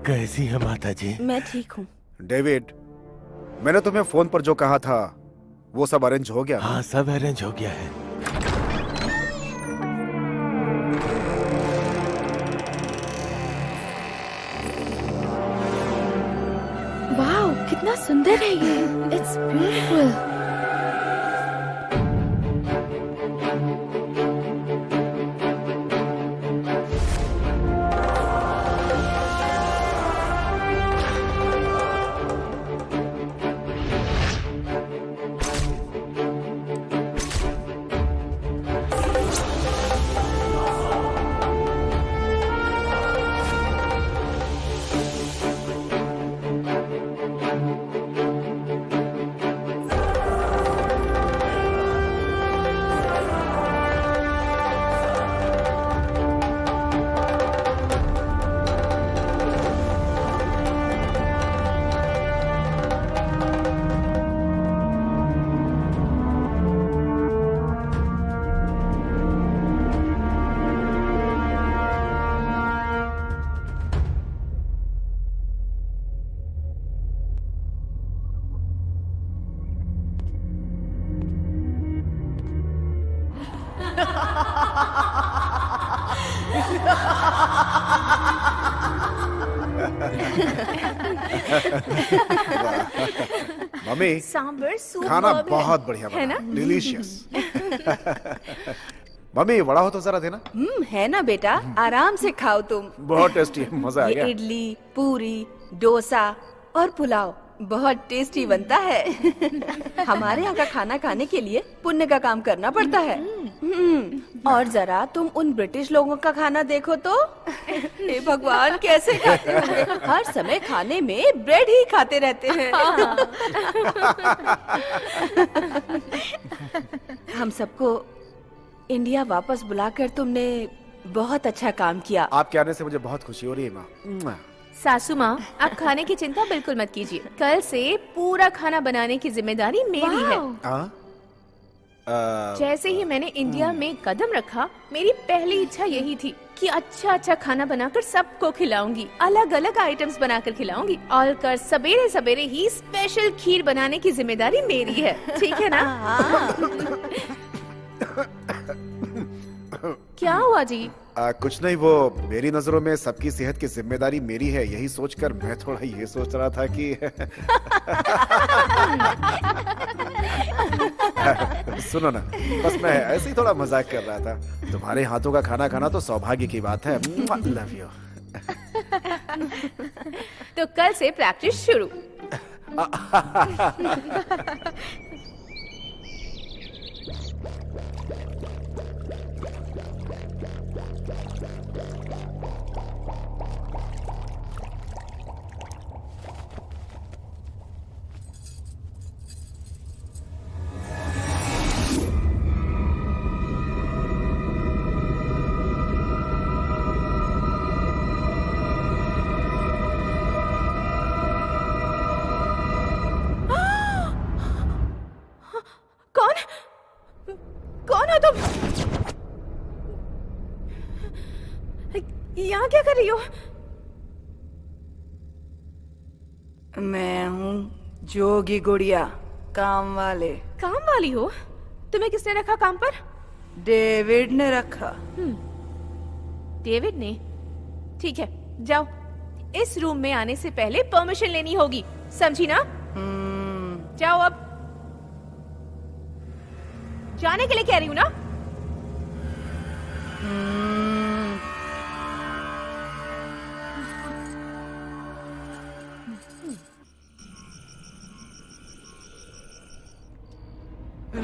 कैसी है माता जी? मैं ठीक हूँ। डेविड, मैंने तुम्हें फोन पर जो कहा था वो सब अरेंज हो गया? हाँ, सब अरेंज हो गया है। वाह, कितना सुंदर है ये। It's beautiful. Mummy, sambar soup खाना बहुत बढ़िया है ना? बना, डिलीशियस। मम्मी, वड़ा हो तो जरा देना। है ना बेटा, आराम से खाओ तुम। बहुत टेस्टी है, मजा आ ये गया। इडली, पूरी, डोसा और पुलाव बहुत टेस्टी बनता है। हमारे यहाँ का खाना खाने के लिए पुण्य का काम करना पड़ता है। और जरा तुम उन ब्रिटिश लोगों का खाना देखो तो, हे भगवान, कैसे खाते होंगे। हर समय खाने में ब्रेड ही खाते रहते हैं। हम सबको इंडिया वापस बुलाकर तुमने बहुत अच्छा काम किया। आपके आने से मुझे बहुत खुशी हो रही है माँ। सासू माँ, आप खाने की चिंता बिल्कुल मत कीजिए। कल से पूरा खाना बनाने की जिम्मेदारी मेरी है। जैसे ही मैंने इंडिया में कदम रखा, मेरी पहली इच्छा यही थी कि अच्छा अच्छा खाना बनाकर सबको खिलाऊंगी, अलग अलग आइटम्स बनाकर खिलाऊंगी, और कर सवेरे सवेरे ही स्पेशल खीर बनाने की जिम्मेदारी मेरी है, ठीक है ना? क्या हुआ जी? कुछ नहीं, वो मेरी नजरों में सबकी सेहत की जिम्मेदारी मेरी है, यही सोचकर मैं थोड़ा ये सोच रहा था कि सुनो ना, बस मैं ऐसे ही थोड़ा मजाक कर रहा था। तुम्हारे हाथों का खाना खाना तो सौभाग्य की बात है। Love you. तो कल से प्रैक्टिस शुरू। कौन कौन हो तुम? यहाँ क्या कर रही हो? मैं हूँ जोगी गुड़िया, काम वाले। काम वाली हो? तुम्हें किसने रखा काम पर? डेविड ने रखा। डेविड ने? ठीक है, जाओ। इस रूम में आने से पहले परमिशन लेनी होगी, समझी ना? जाओ अब। जाने के लिए कह रही हूँ ना?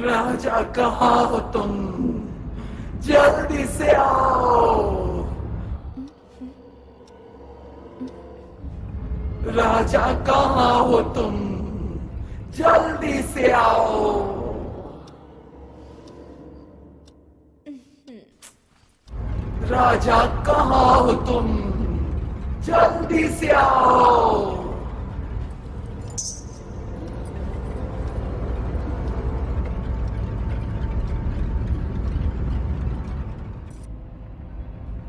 राजा कहाँ हो तुम? जल्दी से आओ। राजा कहाँ हो तुम? जल्दी से आओ। राजा कहाँ हो तुम? जल्दी से आओ।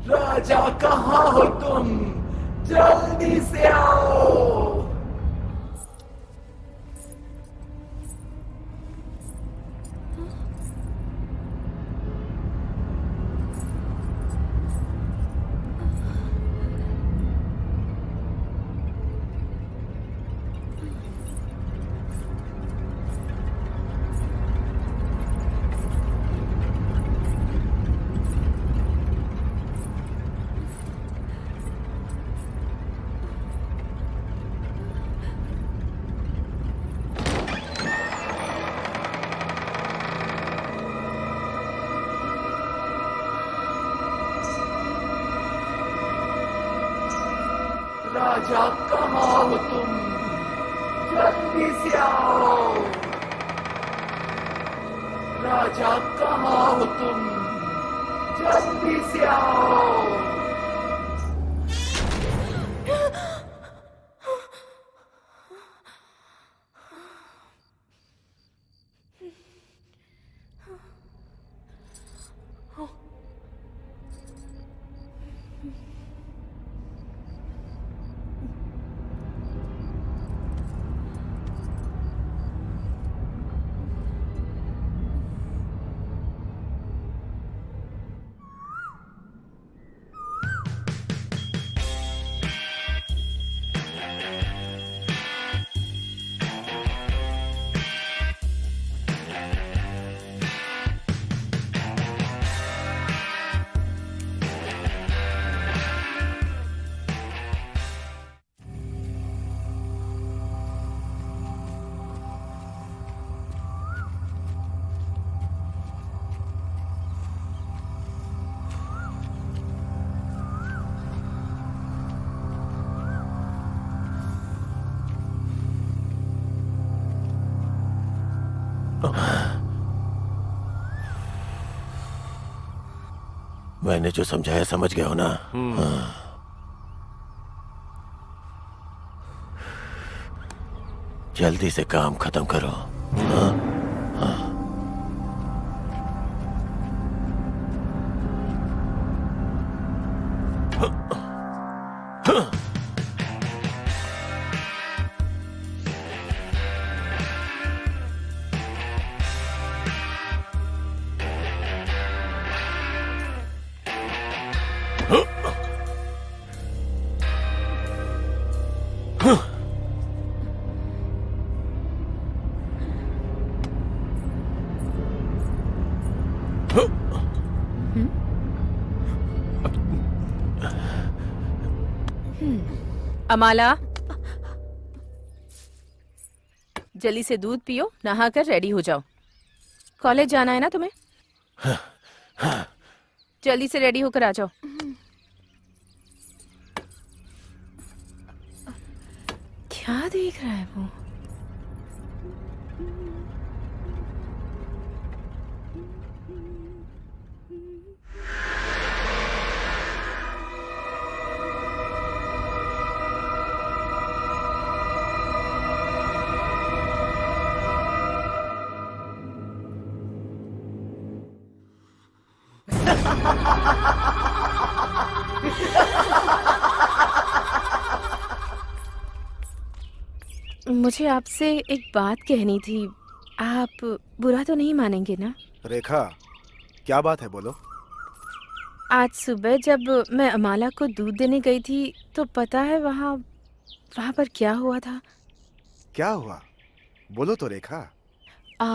राजा कहाँ हो तुम? जल्दी से आओ। राजा कहाँ हो तुम? जल्दी से आओ। राजा कहाँ हो तुम? जल्दी से आओ। मैंने जो समझाया समझ गए हो ना? हाँ। जल्दी से काम खत्म करो। हाँ? हाँ। अमाला, जल्दी से दूध पियो, नहाकर रेडी हो जाओ। कॉलेज जाना है ना तुम्हें? जल्दी से रेडी होकर आ जाओ। क्या देख रहा है वो? मुझे आपसे एक बात कहनी थी। आप बुरा तो नहीं मानेंगे ना? रेखा, क्या बात है, बोलो। आज सुबह जब मैं अमाला को दूध देने गई थी तो पता है वहाँ वहाँ पर क्या हुआ था? क्या हुआ, बोलो तो रेखा। आ,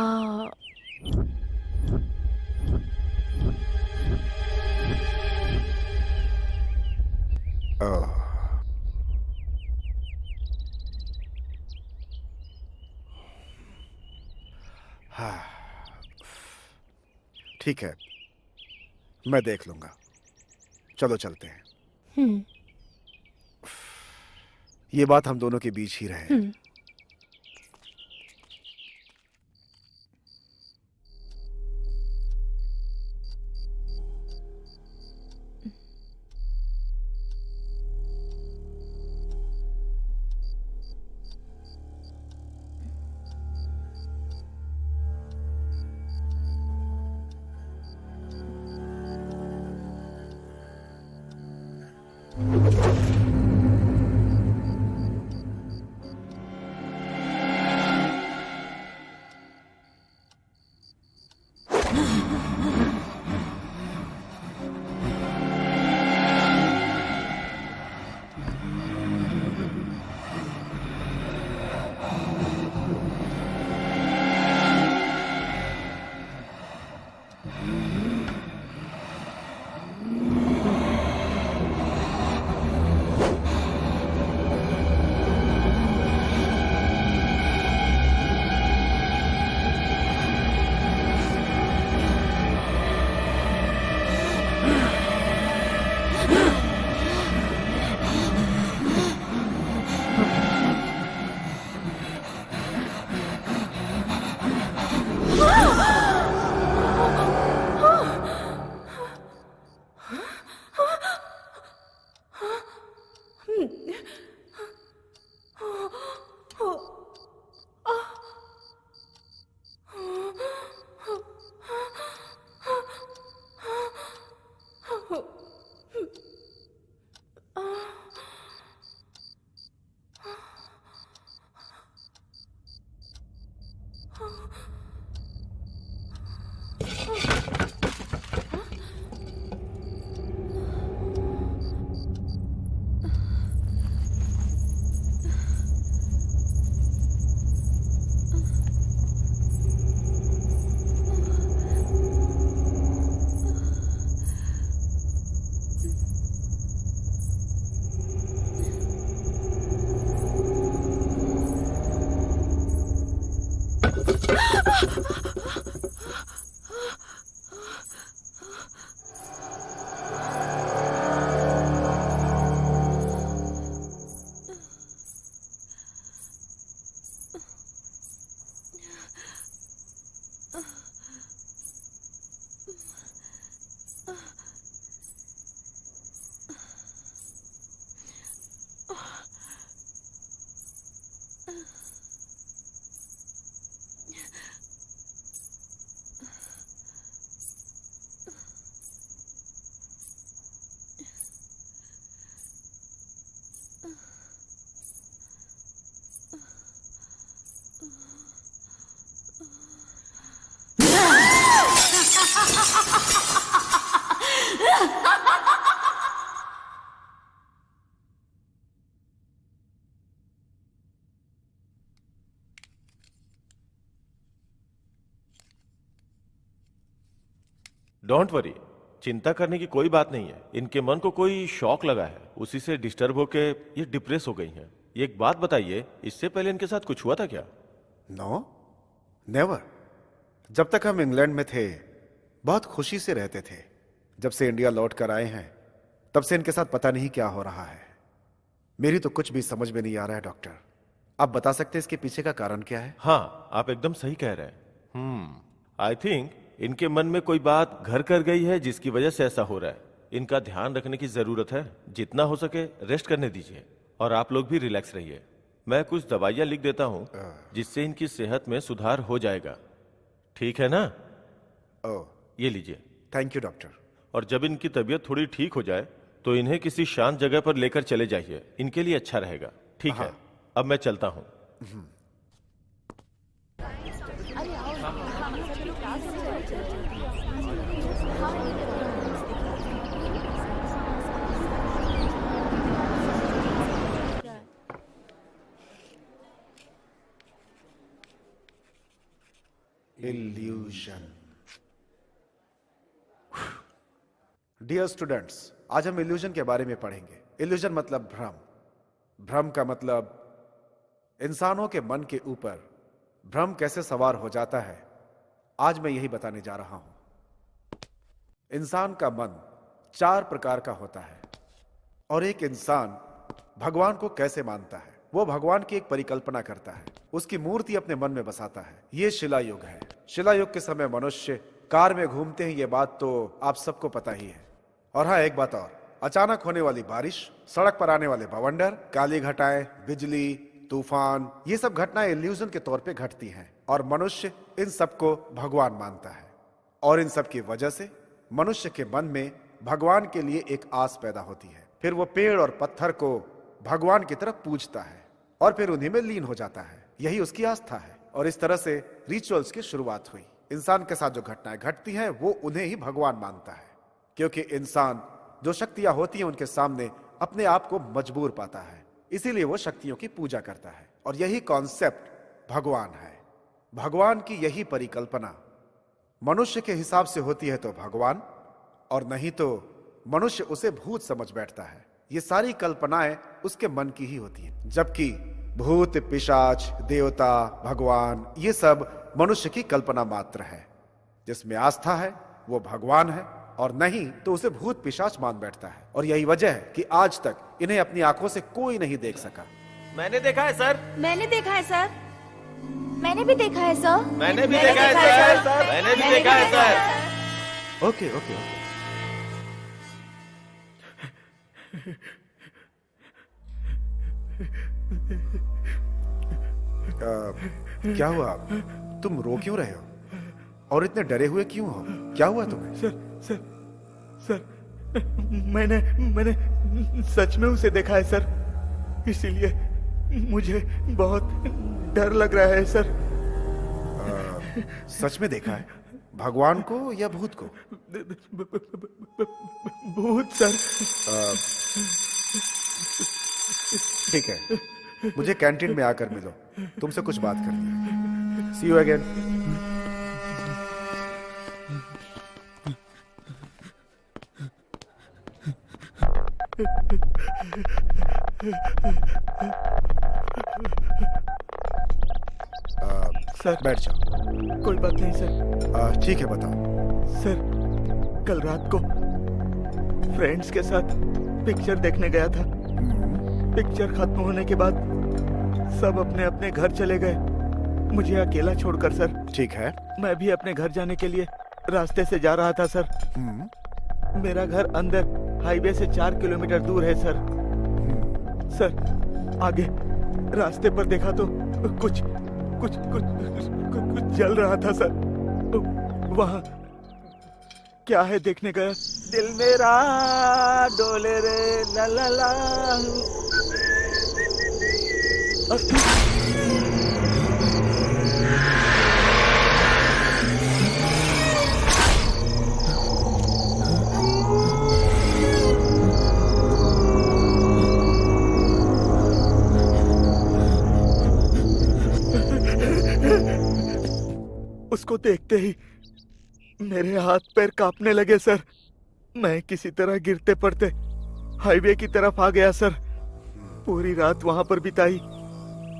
ओह, हाँ, ठीक है, मैं देख लूंगा। चलो चलते हैं। हम्म, ये बात हम दोनों के बीच ही रहे। हम्म। डोंट वरी, चिंता करने की कोई बात नहीं है। इनके मन को कोई शॉक लगा है, उसी से डिस्टर्ब होके ये डिप्रेस हो गई हैं। ये एक बात बताइए, इससे पहले इनके साथ कुछ हुआ था क्या? No, never. जब तक हम इंग्लैंड में थे बहुत खुशी से रहते थे। जब से इंडिया लौट कर आए हैं तब से इनके साथ पता नहीं क्या हो रहा है। मेरी तो कुछ भी समझ में नहीं आ रहा है डॉक्टर। आप बता सकते हैं इसके पीछे का कारण क्या है? हाँ, आप एकदम सही कह रहे हैं। आई थिंक इनके मन में कोई बात घर कर गई है जिसकी वजह से ऐसा हो रहा है। इनका ध्यान रखने की जरूरत है। जितना हो सके रेस्ट करने दीजिए और आप लोग भी रिलैक्स रहिए। मैं कुछ दवाइयाँ लिख देता हूँ जिससे इनकी सेहत में सुधार हो जाएगा। ठीक है ना? ओह, ये लीजिए। Thank you doctor. और जब इनकी तबीयत थोड़ी ठीक हो जाए तो इन्हें किसी शांत जगह पर लेकर चले जाइए, इनके लिए अच्छा रहेगा। ठीक है, अब मैं चलता हूँ। इल्यूजन। डियर स्टूडेंट्स, आज हम इल्यूजन के बारे में पढ़ेंगे। इल्यूजन मतलब भ्रम। भ्रम का मतलब इंसानों के मन के ऊपर भ्रम कैसे सवार हो जाता है, आज मैं यही बताने जा रहा हूं। इंसान का मन 4 प्रकार का होता है और एक इंसान भगवान को कैसे मानता है, वो भगवान की एक परिकल्पना करता है, उसकी मूर्ति अपने मन में बसाता है। ये शिला युग है। शिला युग के समय मनुष्य कार में घूमते हैं, ये बात तो आप सबको पता ही है। और हाँ, एक बात और, अचानक होने वाली बारिश, सड़क पर आने वाले बवंडर, काली घटाएं, बिजली, तूफान, ये सब घटनाएं इल्यूजन के तौर पे घटती हैं और मनुष्य इन सबको भगवान मानता है। और इन सब की वजह से मनुष्य के मन में भगवान के लिए एक आस पैदा होती है। फिर वो पेड़ और पत्थर को भगवान की तरफ पूजता है और फिर उन्हीं में लीन हो जाता है। यही उसकी आस्था है। और इस तरह से रिचुअल्स की शुरुआत हुई। इंसान के साथ जो घटनाएं घटती हैं वो उन्हें ही भगवान मानता है, क्योंकि इंसान जो शक्तियां होती हैं उनके सामने अपने आप को मजबूर पाता है, इसीलिए वो शक्तियों की पूजा करता है। और यही कॉन्सेप्ट भगवान है। भगवान की यही परिकल्पना मनुष्य के हिसाब से होती है तो भगवान, और नहीं तो मनुष्य उसे भूत समझ बैठता है। ये सारी कल्पनाएं उसके मन की ही होती हैं, जबकि भूत, पिशाच, देवता, भगवान, ये सब मनुष्य की कल्पना मात्र है। जिसमें आस्था है वो भगवान है और नहीं तो उसे भूत पिशाच मान बैठता है। और यही वजह है कि आज तक इन्हें अपनी आंखों से कोई नहीं देख सका। मैंने देखा है सर। मैंने देखा है सर। मैंने भी देखा है सर। मैंने भी देखा है सर। मैंने भी देखा है सर। Okay okay okay. क्या हुआ? तुम रो क्यों रहे हो और इतने डरे हुए क्यों हो? क्या हुआ तुम्हें? सर, मैंने सच में उसे देखा है सर, इसीलिए मुझे बहुत डर लग रहा है सर। सच में देखा है? भगवान को या भूत को? भूत सर। ठीक है, मुझे कैंटीन में आकर मिलो, तुमसे कुछ बात करनी है। सी यू अगेन। सर बैठ जाओ। कोई बात नहीं सर। ठीक है, बताओ। सर, कल रात को फ्रेंड्स के साथ पिक्चर देखने गया था। पिक्चर खत्म होने के बाद सब अपने अपने घर चले गए, मुझे अकेला छोड़कर सर। ठीक है। मैं भी अपने घर जाने के लिए रास्ते से जा रहा था सर। मेरा घर अंदर हाईवे से 4 किलोमीटर दूर है सर। सर, आगे रास्ते पर देखा तो कुछ जल रहा था सर। वहाँ क्या है देखने गया। दिल मेरा डोले रे ला ला ला। उसको देखते ही मेरे हाथ पैर कांपने लगे सर। मैं किसी तरह गिरते पड़ते हाईवे की तरफ आ गया सर। पूरी रात वहां पर बिताई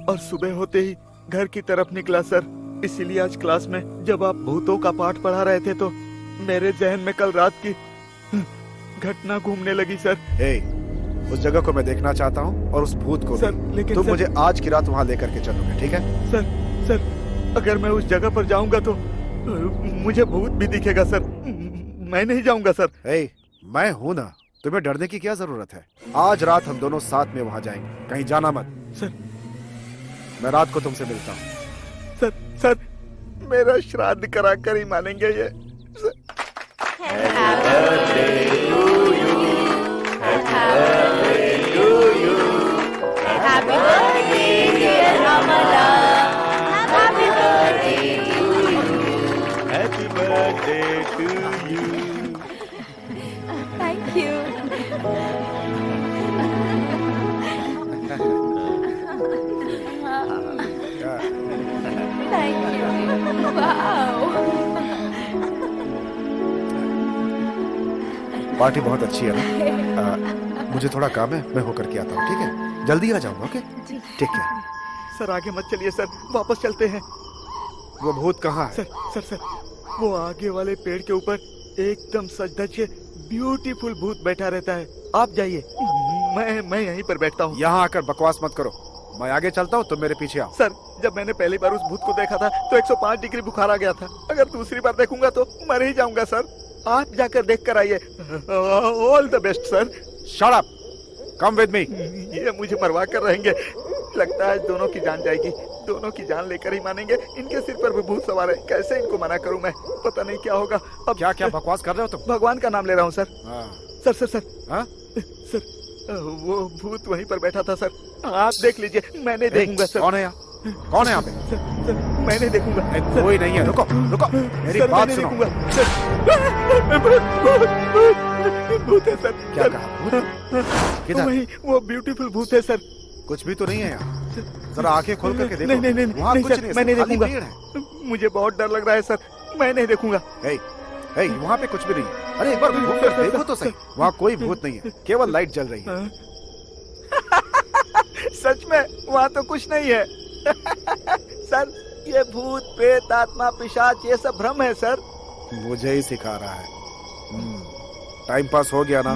और सुबह होते ही घर की तरफ निकला सर। इसीलिए आज क्लास में जब आप भूतों का पाठ पढ़ा रहे थे तो मेरे जहन में कल रात की घटना घूमने लगी सर। उस जगह को मैं देखना चाहता हूँ और उस भूत को सर, भी। लेकिन तुम सर, मुझे आज की रात वहाँ लेकर के चलोगे, ठीक है? सर अगर मैं उस जगह पर जाऊंगा तो मुझे भूत भी दिखेगा सर। मैं नहीं जाऊंगा सर। मैं हूं ना, तुम्हें डरने की क्या जरूरत है? आज रात हम दोनों साथ में वहाँ जाएंगे, कहीं जाना मत। सर मैं रात को तुमसे मिलता हूँ। सर मेरा श्राद्ध करा कर ही मानेंगे ये। Happy birthday, dear Amala. Happy birthday to you. Happy birthday to you. Thank you. Thank you. Wow. Party बहुत अच्छी है ना? मुझे थोड़ा काम है, मैं होकर के आता हूँ, ठीक है? जल्दी आ जाऊंगा, ओके? ठीक है। सर आगे मत चलिए सर, वापस चलते हैं। वो भूत कहाँ है? सर वो आगे वाले पेड़ के ऊपर एकदम सज धज के ब्यूटीफुल भूत बैठा रहता है। आप जाइए, मैं यहीं पर बैठता हूँ। यहाँ आकर बकवास मत करो, मैं आगे चलता हूँ, तुम मेरे पीछे आओ। सर जब मैंने पहली बार उस भूत को देखा था तो 105 डिग्री बुखार आ गया था। अगर दूसरी बार देखूंगा तो मर ही जाऊंगा सर। आप जाकर देख कर आइए। All the best sir. Shut up, come with me. ये मुझे मरवा कर रहेंगे। लगता है दोनों की जान जाएगी। दोनों की जान लेकर ही मानेंगे। इनके सिर पर भी भूत सवार है, कैसे इनको मना करूं मैं? पता नहीं क्या होगा अब। क्या बकवास कर रहे हो तुम? भगवान का नाम ले रहा हूँ सर। सर हाँ? सर वो भूत वहीं पर बैठा था सर। आप देख लीजिए, मैं नहीं देखूंगा सर। कौन है यहाँ? कौन है यहाँ पे? सर मैं नहीं देखूंगा। कोई नहीं है, रुको मेरी सर, बात मैं नहीं सुनो। देखूंगा सर। भूत है सर। क्या कहा? भूत? किधर? वही वो ब्यूटीफुल भूत है सर। कुछ भी तो नहीं है यहाँ। जरा आंखें खोल करके देखो। नहीं वहाँ कुछ सर, नहीं है, मैं नहीं खाली देखूंगा। पेड़ है। मुझे बहुत डर लग रहा है सर, मैं नहीं देखूंगा। वहाँ पे कुछ भी नहीं है। अरे एक बार घूम कर देखो तो सही, वहाँ कोई भूत नहीं है, केवल लाइट जल रही है। सच में वहाँ तो कुछ नहीं है। सर ये भूत प्रेत आत्मा पिशाच ये सब भ्रम है सर। मुझे ही सिखा रहा है। टाइम पास हो गया ना,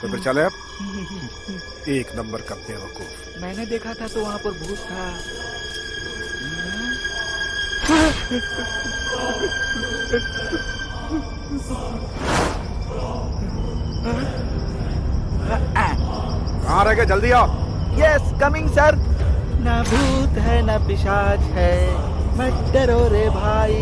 तो फिर चले अब। एक नंबर का बेवकूफ। मैंने देखा था तो वहाँ पर भूत था। कहाँ रह गए? जल्दी आओ। Yes coming sir. ना भूत है ना पिशाच है, मत डरो रे भाई।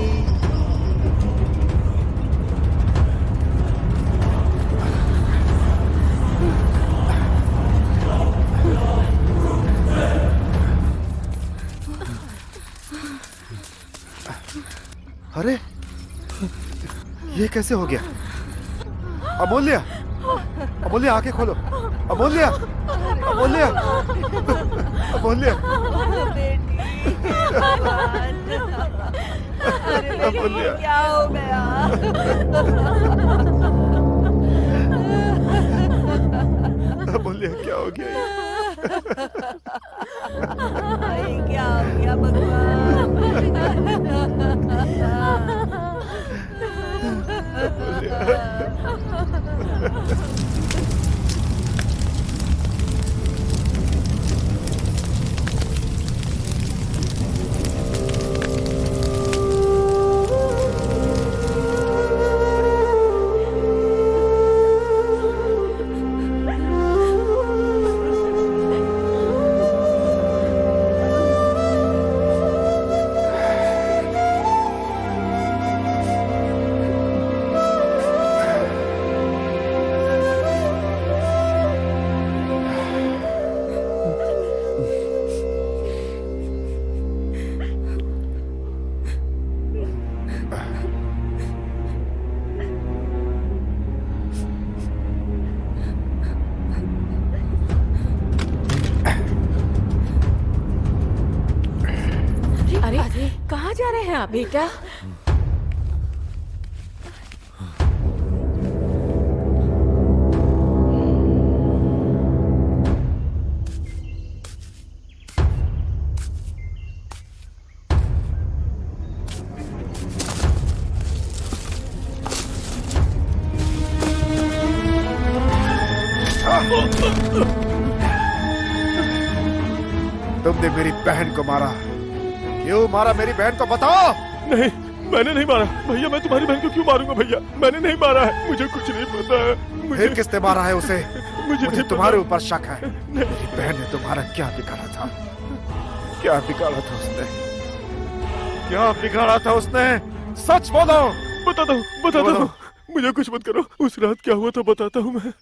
अरे ये कैसे हो गया? अमूल्य, अमूल्य आंखें खोलो। अमूल्य, अमूल्य, अमूल्य, अमूल्य, क्या हो गया? अमूल्य क्या हो गया? क्या हो गया भगवान? अरे कहाँ जा रहे हैं आप बेटा? तुमने मेरी बहन को मारा। क्यों मारा मेरी बहन को, बताओ। नहीं, मैंने नहीं मारा भैया। मैं तुम्हारी बहन को क्यों मारूंगा भैया? मैंने नहीं मारा है, मुझे कुछ नहीं पता है। फिर किसने मारा है उसे? मुझे तुम्हारे ऊपर शक है। नहीं। मेरी बहन ने तुम्हारा क्या बिगाड़ा था? क्या बिगाड़ा था उसने? क्या बिगाड़ा था उसने? सच बोलो। बताता हूँ। मुझे कुछ मत करो। उस रात क्या हुआ था बताता हूँ मैं।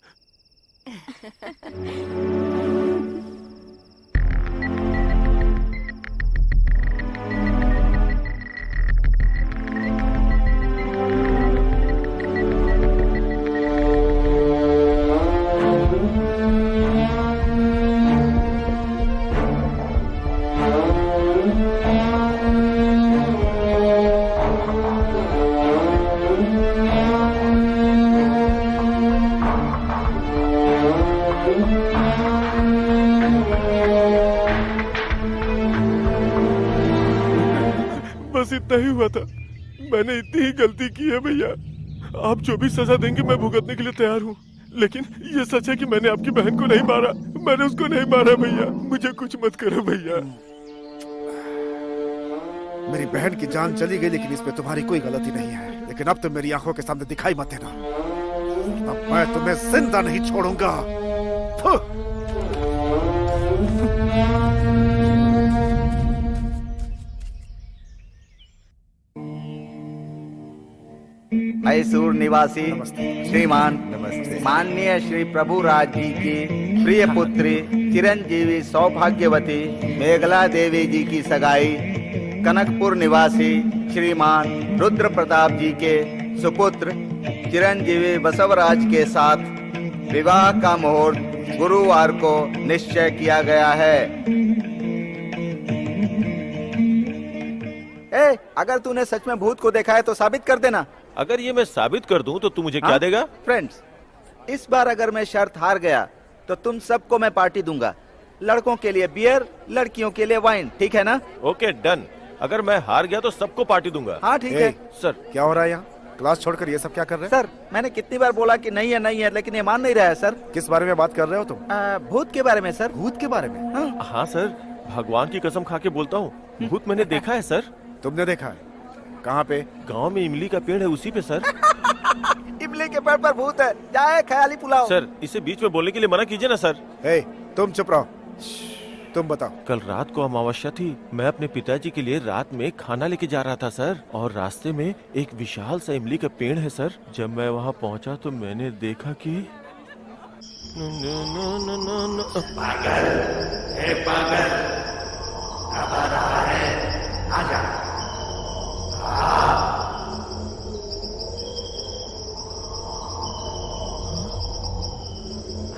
बस इतना ही हुआ था। मैंने इतनी ही गलती की है भैया। आप जो भी सजा देंगे मैं भुगतने के लिए तैयार हूँ। लेकिन ये सच है कि मैंने आपकी बहन को नहीं मारा। मैंने उसको नहीं मारा भैया। मुझे कुछ मत करो भैया। मेरी बहन की जान चली गई, लेकिन इसमें तुम्हारी कोई गलती नहीं है। लेकिन अब तुम मेरी आंखों के सामने दिखाई मत देना, अब मैं तुम्हें जिंदा नहीं छोड़ूंगा। मैसूर निवासी श्रीमान माननीय श्री प्रभु राज जी की प्रिय पुत्री चिरंजीवी सौभाग्यवती मेघला देवी जी की सगाई कनकपुर निवासी श्रीमान रुद्र प्रताप जी के सुपुत्र चिरंजीवी बसवराज के साथ विवाह का मुहूर्त गुरुवार को निश्चय किया गया है। अगर तूने सच में भूत को देखा है तो साबित कर देना। अगर ये मैं साबित कर दूं तो तू मुझे क्या देगा? फ्रेंड्स, इस बार अगर मैं शर्त हार गया तो तुम सबको मैं पार्टी दूंगा। लड़कों के लिए बियर, लड़कियों के लिए वाइन, ठीक है ना? Okay done. अगर मैं हार गया तो सबको पार्टी दूंगा। हाँ ठीक है। सर क्या हो रहा है यहाँ? क्लास छोड़कर ये सब क्या कर रहे हैं? सर मैंने कितनी बार बोला कि नहीं है, लेकिन ये मान नहीं रहा है सर। किस बारे में बात कर रहे हो तुम? भूत के बारे में सर। भूत के बारे में? हाँ सर, भगवान की कसम खा के बोलता हूँ, भूत मैंने देखा है सर। तुमने देखा है? कहाँ पे? गांव में इमली का पेड़ है, उसी पे सर। इमली के पेड़ पर भूत है, जाए ख्याली पुलाव। सर इसे बीच में बोलने के लिए मना कीजिए ना सर। हे, तुम चुप रहो। तुम बताओ। कल रात को अमावस्या थी। मैं अपने पिताजी के लिए रात में खाना लेके जा रहा था सर, और रास्ते में एक विशाल सा इमली का पेड़ है सर। जब मैं वहाँ पहुँचा तो मैंने देखा कि पागल, हे पागल, अब आ रहा है, आजा।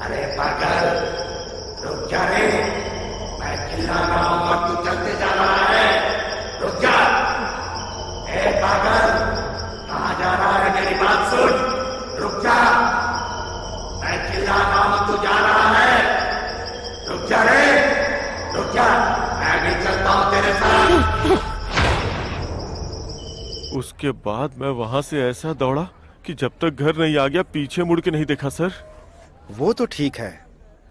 अरे पागल, रुक जा रे, मैं चिल्ला रहा हूं और तू चलते जा रहा है। रुक जा। ए पागल, कहाँ जा रहा है? मेरी बात सुन। रुक जा, मैं चिल्ला रहा हूं, तू जा रहा है। रुक जा रे, रुक जा, मैं भी चलता हूं तेरे साथ। उसके बाद मैं वहाँ से ऐसा दौड़ा कि जब तक घर नहीं आ गया पीछे मुड़ के नहीं देखा सर। वो तो ठीक है,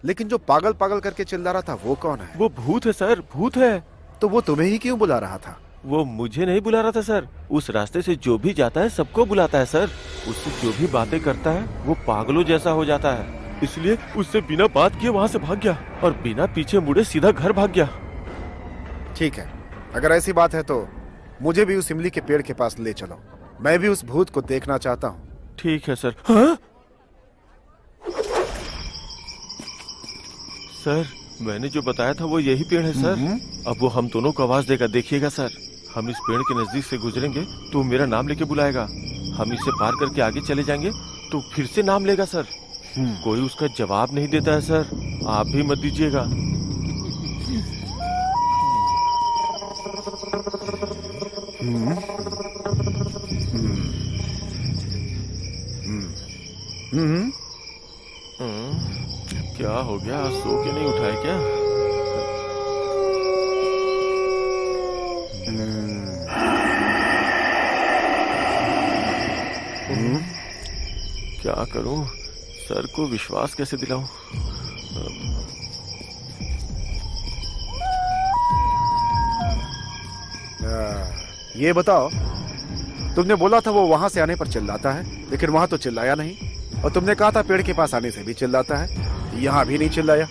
लेकिन जो पागल पागल करके चिल्ला रहा था वो कौन है? वो भूत है सर, भूत है। तो वो तुम्हें ही क्यों बुला रहा था? वो मुझे नहीं बुला रहा था सर। उस रास्ते से जो भी जाता है सबको बुलाता है सर। उससे जो भी बातें करता है वो पागलों जैसा हो जाता है। इसलिए उससे बिना बात किए वहाँ से भाग गया और बिना पीछे मुड़े सीधा घर भाग गया। ठीक है, अगर ऐसी बात है तो मुझे भी उस इमली के पेड़ के पास ले चलो। मैं भी उस भूत को देखना चाहता हूँ। ठीक है सर। हाँ? सर मैंने जो बताया था वो यही पेड़ है सर। अब वो हम दोनों को आवाज देगा, देखिएगा सर। हम इस पेड़ के नजदीक से गुजरेंगे तो मेरा नाम लेके बुलाएगा। हम इसे पार करके आगे चले जाएंगे तो फिर से नाम लेगा सर। कोई उसका जवाब नहीं देता है सर, आप भी मत दीजिएगा। क्या हो गया? सो के नहीं उठाए क्या? क्या करूं? सर को विश्वास कैसे दिलाऊं? ये बताओ, तुमने बोला था वो वहां से आने पर चिल्लाता है, लेकिन वहां तो चिल्लाया नहीं। और तुमने कहा था पेड़ के पास आने से भी चिल्लाता है, यहाँ भी नहीं चिल्लाया।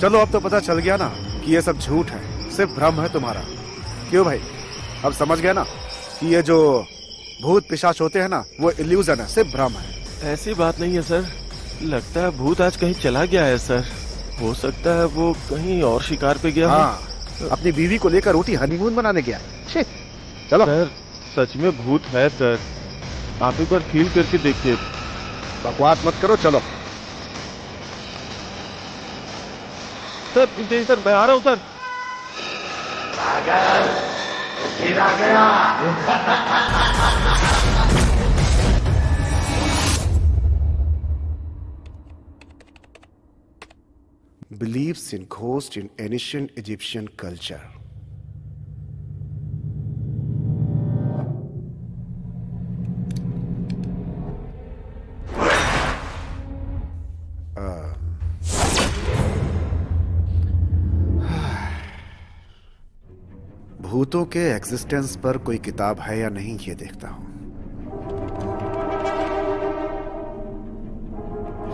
चलो अब तो पता चल गया ना कि ये सब झूठ है, सिर्फ भ्रम है तुम्हारा। क्यों भाई, अब समझ गया ना कि ये जो भूत पिशाच होते हैं ना, वो इल्यूजन है, सिर्फ भ्रम है। ऐसी बात नहीं है सर, लगता है भूत आज कहीं चला गया है सर। हो सकता है वो कहीं और शिकार पे गया हो। हाँ, अपनी बीवी को लेकर रोटी हनीमून मनाने गया है। शिट, चलो। सर सच में भूत है सर, आप एक बार फील करके देखिए। बकवास मत करो, चलो। सर सर मैं आ रहा हूँ सर। गिरा गया। Beliefs in ghosts in ancient Egyptian culture. भूतों के एग्जिस्टेंस पर कोई किताब है या नहीं, ये देखता हूं।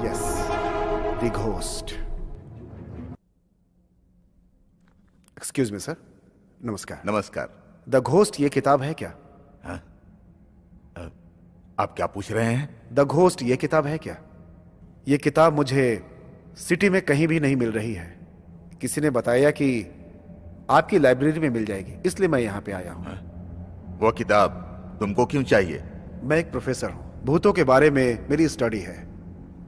Yes, the ghost. Excuse me sir, नमस्कार। नमस्कार। द घोस्ट ये किताब है क्या? आप क्या पूछ रहे हैं? द घोस्ट ये किताब है क्या? ये किताब मुझे सिटी में कहीं भी नहीं मिल रही है। किसी ने बताया कि आपकी लाइब्रेरी में मिल जाएगी, इसलिए मैं यहाँ पे आया हूँ। वो किताब तुमको क्यों चाहिए? मैं एक प्रोफेसर हूँ, भूतों के बारे में मेरी स्टडी है,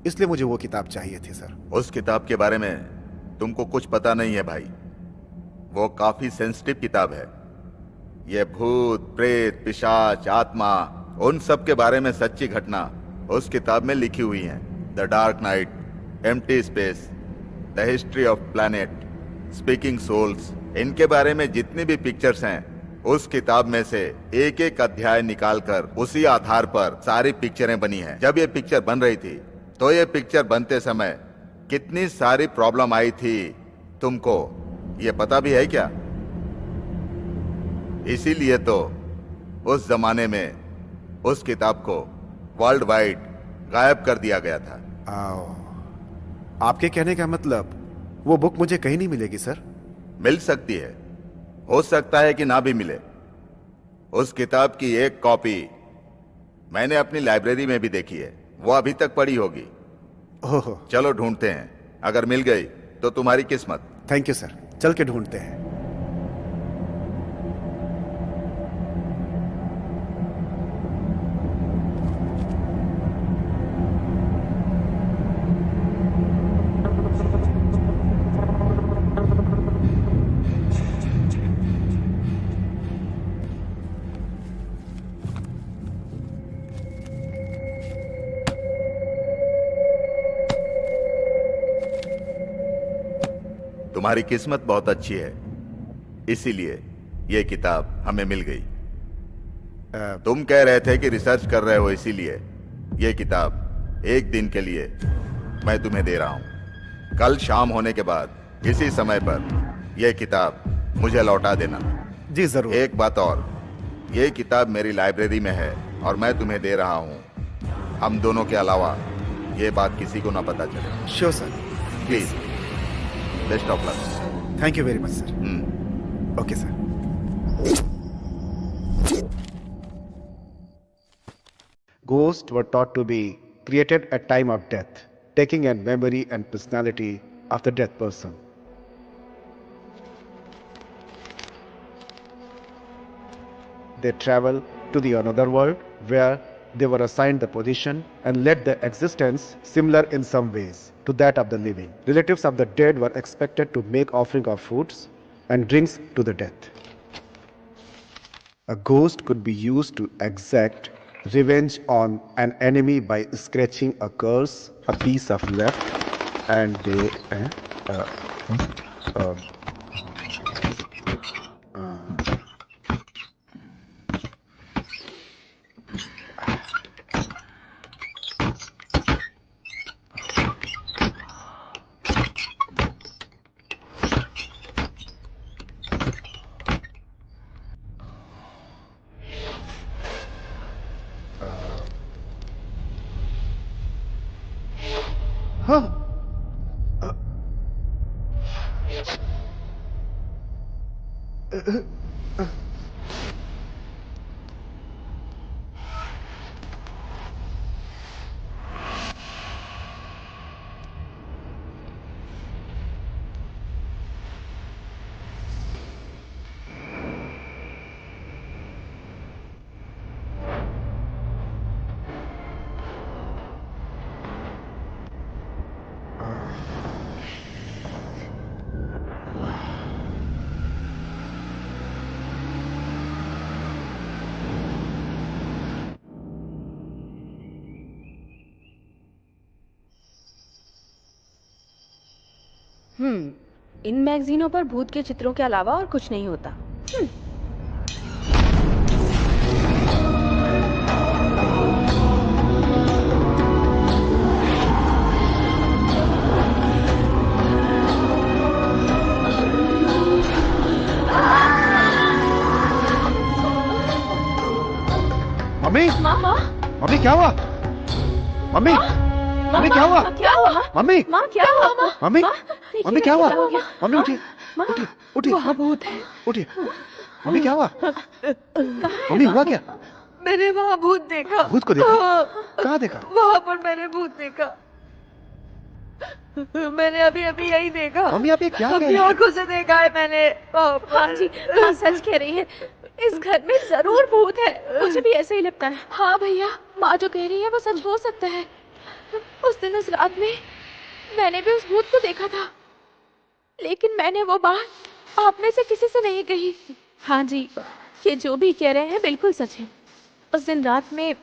इसलिए मुझे वो किताब चाहिए थी सर। उस किताब के बारे में तुमको कुछ पता नहीं है भाई। वो काफी सेंसिटिव किताब है। ये भूत, प्रेत, पिशाच, आत्मा, उन सब के बारे में सच्ची घटना उस किताब में लिखी हुई है। The dark night, empty space, the history of planet, speaking souls, इनके बारे में जितनी भी पिक्चर्स हैं उस किताब में से एक एक अध्याय निकालकर उसी आधार पर सारी पिक्चरें बनी हैं। जब ये पिक्चर बन रही थी तो ये पिक्चर बनते समय कितनी सारी प्रॉब्लम आई थी तुमको ये पता भी है क्या? इसीलिए तो उस जमाने में उस किताब को वर्ल्ड वाइड गायब कर दिया गया था। आओ, आपके कहने का मतलब वो बुक मुझे कहीं नहीं मिलेगी सर? मिल सकती है, हो सकता है कि ना भी मिले। उस किताब की एक कॉपी मैंने अपनी लाइब्रेरी में भी देखी है, वो अभी तक पड़ी होगी। ओहो, चलो ढूंढते हैं, अगर मिल गई तो तुम्हारी किस्मत। थैंक यू सर, चल के ढूंढते हैं। तुम्हारी किस्मत बहुत अच्छी है, इसीलिए ये किताब हमें मिल गई। तुम कह रहे थे कि रिसर्च कर रहे हो, इसीलिए ये किताब एक दिन के लिए मैं तुम्हें दे रहा हूं। कल शाम होने के बाद इसी समय पर यह किताब मुझे लौटा देना। जी जरूर। एक बात और, ये किताब मेरी लाइब्रेरी में है और मैं तुम्हें दे रहा हूं। हम दोनों के अलावा ये बात किसी को ना पता चले। Sure sir. Please, best of luck. Thank you very much sir. Okay sir. Ghosts were thought to be created at time of death, taking a memory and personality of the dead person. They travel to the another world where they were assigned the position and led their existence similar in some ways to that of the living. Relatives of the dead were expected to make offering of foods and drinks to the dead. A ghost could be used to exact revenge on an enemy by scratching a curse, a piece of left, and they हाँ। इन मैगजीनों पर भूत के चित्रों के अलावा और कुछ नहीं होता। मम्मी, मामा, मम्मी क्या हुआ? मम्मी, मम्मी क्या हुआ? क्या हुआ? मम्मी, माँ क्या हुआ? माँ, मम्मी, मम्मी क्या हुआ? हो गया? मम्मी उठिए, उठिए, उठिए, वहाँ भूत है। उठिए। मम्मी क्या हुआ? मम्मी हुआ क्या? मैंने वहाँ भूत देखा। भूत को देखा? कहाँ देखा? वहाँ पर मैंने भूत देखा। मैंने अभी अभी यही देखा। मम्मी आप ये क्या कह अपनी रही हैं? आंखों से देखा है मैंने। हाँ जी, हाँ सच कह रही है। इस घर में जरूर भूत है, मुझे भी ऐसे ही लगता है। हाँ भैया, माँ जो कह रही है वो सच हो सकता है। उस दिन उस रात में मैंने भी उस भूत को देखा था, लेकिन मैंने वो बात आप में से किसी से नहीं कही। हाँ जी, ये जो भी कह रहे हैं बिल्कुल सच है। उस दिन रात में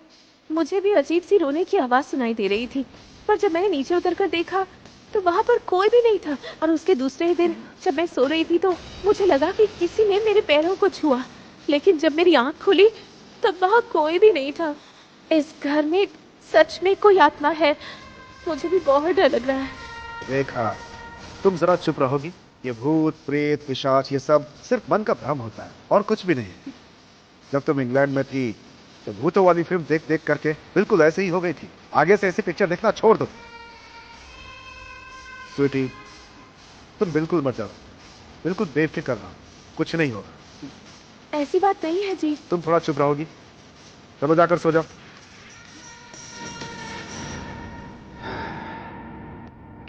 मुझे भी अजीब सी रोने की आवाज सुनाई दे रही थी, पर जब मैंने नीचे उतरकर देखा तो वहाँ पर कोई भी नहीं था। और उसके दूसरे दिन जब मैं सो रही थी तो मुझे लगा कि किसी ने मेरे पैरों को छुआ, लेकिन जब मेरी आंख खुली तब वहाँ कोई भी नहीं था। इस घर में सच में कोई आत्मा है। मुझे भी बहुत डर लग रहा है। रेखा, तुम जरा चुप रहोगी? ये भूत, प्रेत, पिशाच ये सब सिर्फ मन का भ्रम होता है और कुछ भी नहीं। जब तुम इंग्लैंड में थी तो भूतों वाली फिल्म देख देख करके बिल्कुल ऐसे ही हो गई थी। आगे से ऐसी पिक्चर देखना छोड़ दो। स्वीटी, तुम बिल्कुल मत जाओ, बिल्कुल बेफिक्र रहो, कुछ नहीं होगा। ऐसी बात नहीं है जी। तुम थोड़ा चुप रहोगी? चलो जाकर सो जाओ।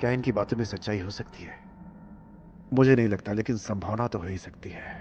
क्या इनकी बातों में सच्चाई हो सकती है? मुझे नहीं लगता, लेकिन संभावना तो हो ही सकती है।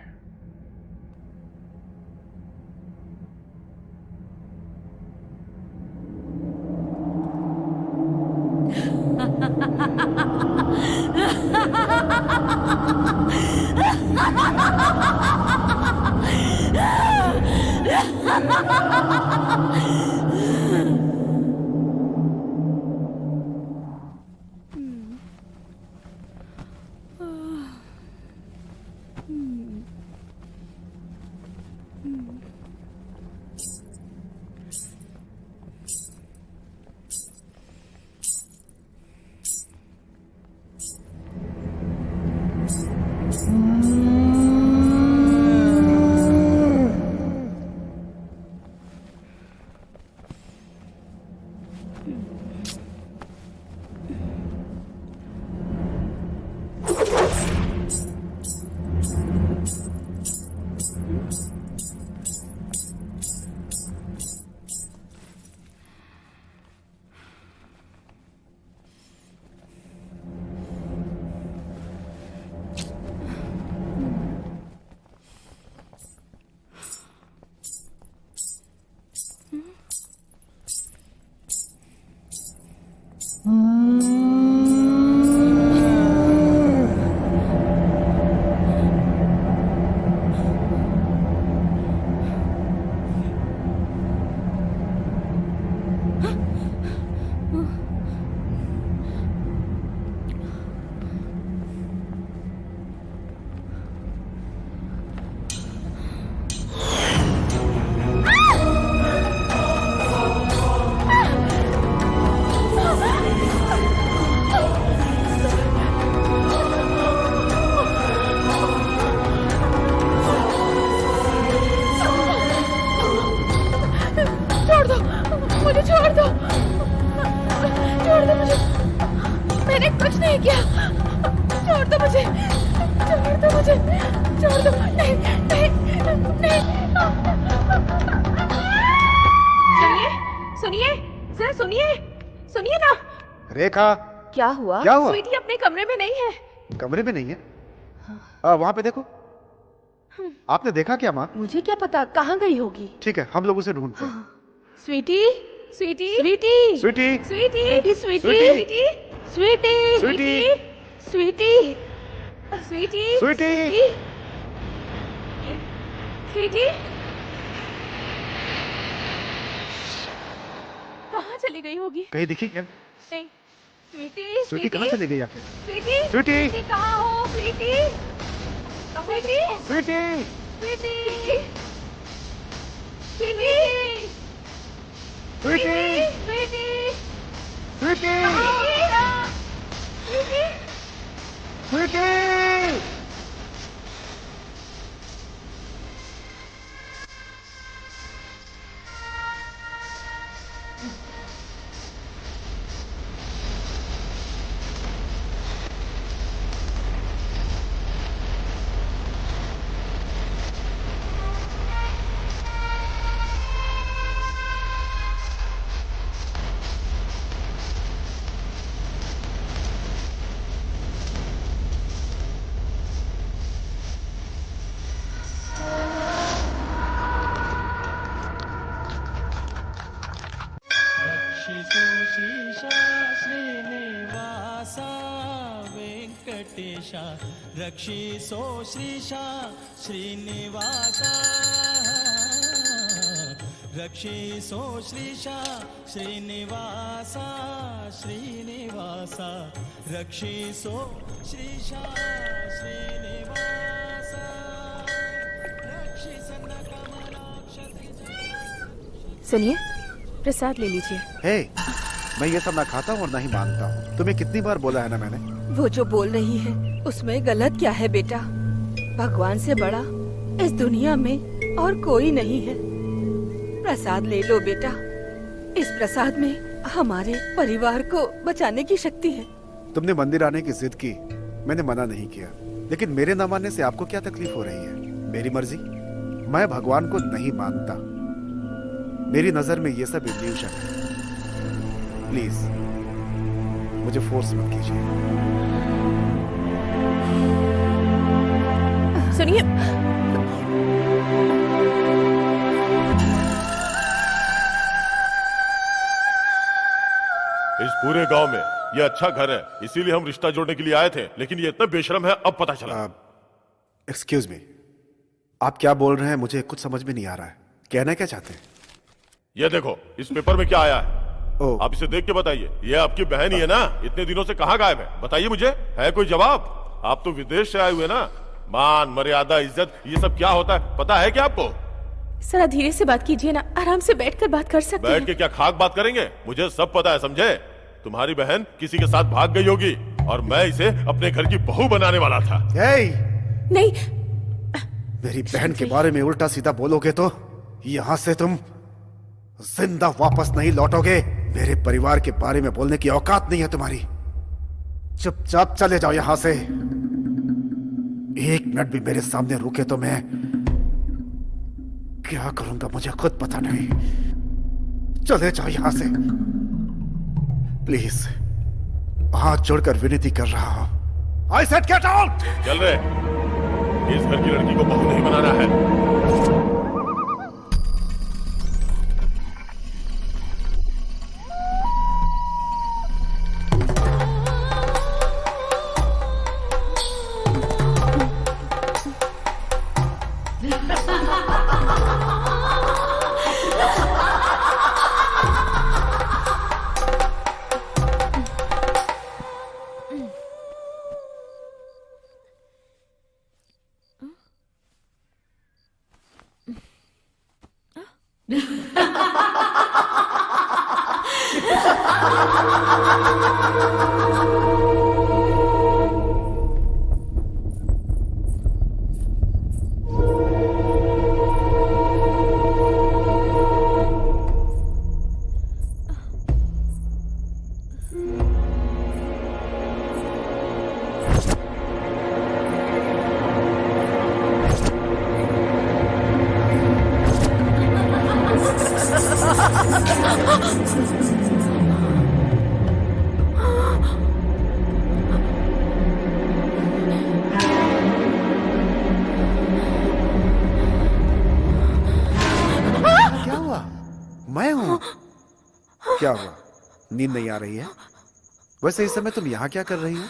छोड़ दो, नहीं, नहीं, नहीं। सुनिए, जरा सुनिए, सुनिए ना। रेखा, क्या हुआ? क्या हुआ? स्वीटी अपने कमरे में नहीं है। कमरे में नहीं है? वहां पे देखो। आपने देखा क्या माँ? मुझे क्या पता कहाँ गई होगी। ठीक है, हम लोग उसे ढूंढते हैं। स्वीटी, स्वीटी, स्वीटी, स्वीटी, स्वीटी, स्वीटी, स्वीटी, स्वीटी, स्वीटी, स्वीटी, स्वीटी, स्वीटी, स्वीटी, कहाँ चली गई होगी? कहीं दिखी क्या? नहीं। स्वीटी, स्वीटी कहाँ चली गई आखिर? स्वीटी, स्वीटी, स्वीटी कहाँ हो? स्वीटी, स्वीटी, स्वीटी, स्वीटी, स्वीटी, स्वीटी, स्वीटी, स्वीटी, स्वीटी, स्वीटी। रक्षिसो श्रीशा श्रीनिवास रक्षिसो श्रीशा श्रीनिवास श्रीनिवास रक्षिसो श्रीशा श्रीनिवास सुनिए, प्रसाद ले लीजिए। हे, मैं ये सब ना खाता हूँ और ना ही मानता हूँ। तुम्हें कितनी बार बोला है ना मैंने? वो जो बोल रही है उसमें गलत क्या है बेटा? भगवान से बड़ा इस दुनिया में और कोई नहीं है। प्रसाद ले लो बेटा। इस प्रसाद में हमारे परिवार को बचाने की शक्ति है। तुमने मंदिर आने की जिद की, मैंने मना नहीं किया, लेकिन मेरे न मानने से आपको क्या तकलीफ हो रही है? मेरी मर्जी। मैं भगवान को नहीं मानता। मेरी नजर में ये सब इल्यूशन है। प्लीज मुझे फोर्स मत कीजिए। सुनिए, इस पूरे गांव में ये अच्छा घर है, इसीलिए हम रिश्ता जोड़ने के लिए आए थे, लेकिन ये इतना बेशरम है, अब पता चला। एक्सक्यूज मी, आप क्या बोल रहे हैं? मुझे कुछ समझ में नहीं आ रहा है। कहना क्या चाहते हैं? ये देखो, इस पेपर में क्या आया है, ओह, आप इसे देख के बताइए। ये आपकी बहन ही है ना? इतने दिनों से कहाँ गायब है? बताइए मुझे, है कोई जवाब? आप तो विदेश से आए हुए ना। मान, मर्यादा, इज्जत, ये सब क्या होता है पता है क्या आपको? जरा धीरे से बात कीजिए ना, आराम से बैठकर बात कर सकते हैं। बैठ के क्या खाक बात करेंगे? मुझे सब पता है, समझे? तुम्हारी बहन किसी के साथ भाग गई होगी और मैं इसे अपने घर की बहू बनाने वाला था। नहीं, मेरी बहन के बारे में उल्टा सीधा बोलोगे तो यहाँ से तुम जिंदा वापस नहीं लौटोगे। मेरे परिवार के बारे में बोलने की औकात नहीं है तुम्हारी। चुपचाप चले जाओ यहाँ से। एक मिनट भी मेरे सामने रुके तो मैं क्या करूंगा मुझे खुद पता नहीं। चले जाओ यहाँ से प्लीज। हाथ जोड़कर विनती कर रहा हूं। I said get out! चल रहे, इस घर की लड़की को बहू नहीं बनाना है। मैं हूं? क्या हुआ, नींद नहीं आ रही है? वैसे इस समय तुम यहाँ क्या कर रही हो?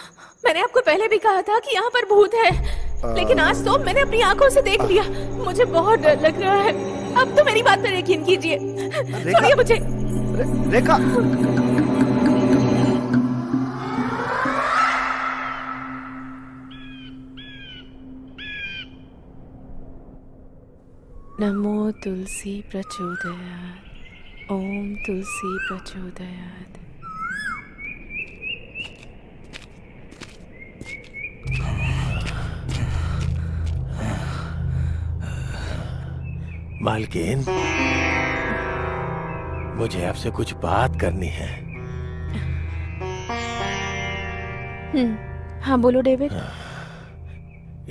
मैंने आपको पहले भी कहा था कि यहाँ पर भूत है, लेकिन आज तो मैंने अपनी आंखों से देख लिया। मुझे बहुत डर लग रहा है। अब तो मेरी बात पर यकीन कीजिए। छोड़िए मुझे। रेखा, नमो तुलसी प्रचोदयात्। ओम तुलसी प्रचोदयात्। मालकिन, मुझे आपसे कुछ बात करनी है। हाँ बोलो डेविड।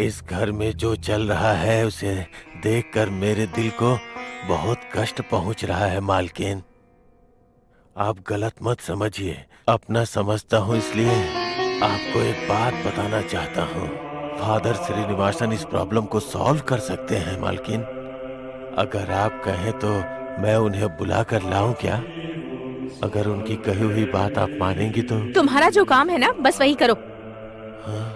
इस घर में जो चल रहा है उसे देखकर मेरे दिल को बहुत कष्ट पहुंच रहा है मालकिन। आप गलत मत समझिए, अपना समझता हूँ इसलिए आपको एक बात बताना चाहता हूँ। फादर श्रीनिवासन इस प्रॉब्लम को सॉल्व कर सकते हैं मालकिन। अगर आप कहें तो मैं उन्हें बुला कर लाऊं क्या? अगर उनकी कही हुई बात आप मानेंगी तो। तुम्हारा जो काम है ना, बस वही करो। हाँ?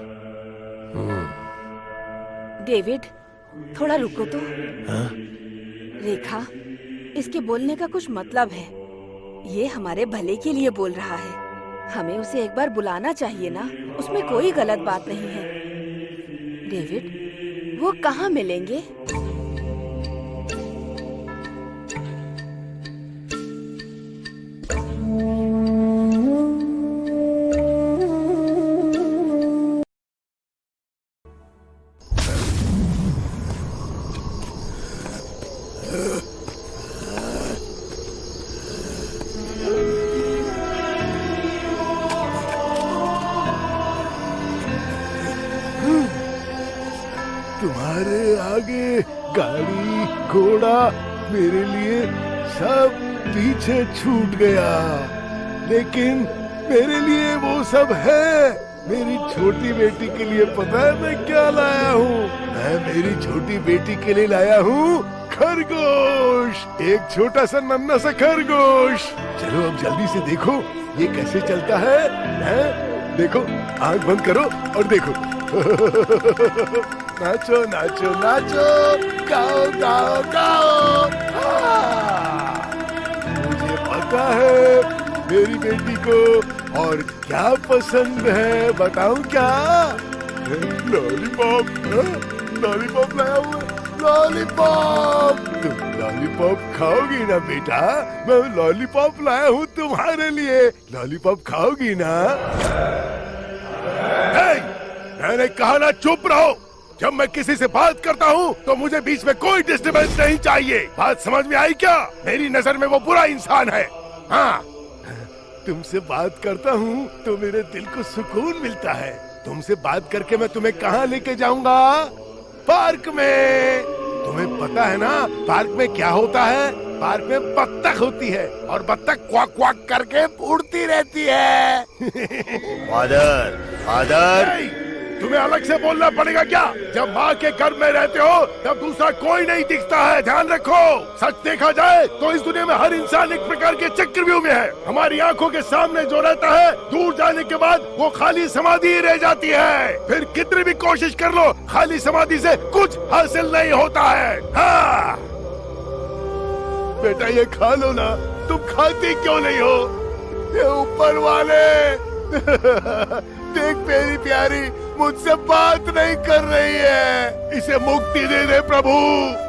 डेविड, थोड़ा रुको तो। हाँ? रेखा, इसके बोलने का कुछ मतलब है। ये हमारे भले के लिए बोल रहा है। हमें उसे एक बार बुलाना चाहिए ना, उसमें कोई गलत बात नहीं है। डेविड, वो कहाँ मिलेंगे? तुम्हारे आगे गाड़ी घोड़ा मेरे लिए सब पीछे छूट गया, लेकिन मेरे लिए वो सब है। मेरी छोटी बेटी के लिए पता है मैं क्या लाया हूँ? मैं मेरी छोटी बेटी के लिए लाया हूँ खरगोश, एक छोटा सा नन्हा सा खरगोश। चलो अब जल्दी से देखो ये कैसे चलता है, हैं? देखो, आंख बंद करो और देखो। नाचो नाचो नाचो, गाओ गाओ गाओ। मुझे पता है मेरी बेटी को और क्या पसंद है, बताऊं क्या? लॉलीपॉप, लॉलीपॉप लाया हुआ, लॉलीपॉप। तुम लॉलीपॉप खाओगी ना बेटा? मैं लॉलीपॉप लाया हूँ तुम्हारे लिए, लॉलीपॉप खाओगी ना? मैंने कहा ना चुप रहो। जब मैं किसी से बात करता हूँ तो मुझे बीच में कोई डिस्टर्बेंस नहीं चाहिए। बात समझ में आई क्या? मेरी नजर में वो बुरा इंसान है। हाँ, तुमसे बात करता हूँ तो मेरे दिल को सुकून मिलता है। तुमसे बात करके मैं तुम्हें कहाँ लेके जाऊंगा? पार्क में। तुम्हें पता है ना पार्क में क्या होता है? पार्क में बत्तख होती है और बत्तख क्वाक क्वाक करके उड़ती रहती है। फादर, फादर, तुम्हें अलग से बोलना पड़ेगा क्या? जब माँ के घर में रहते हो तब दूसरा कोई नहीं दिखता है, ध्यान रखो। सच देखा जाए तो इस दुनिया में हर इंसान एक प्रकार के चक्रव्यूह में है। हमारी आंखों के सामने जो रहता है, दूर जाने के बाद वो खाली समाधि ही रह जाती है। फिर कितनी भी कोशिश कर लो, खाली समाधि से कुछ हासिल नहीं होता है। हाँ बेटा, ये खा लो ना। तुम खाती क्यों नहीं हो? ये ऊपर वाले देख मेरी प्यारी मुझसे बात नहीं कर रही है। इसे मुक्ति दे दे प्रभु।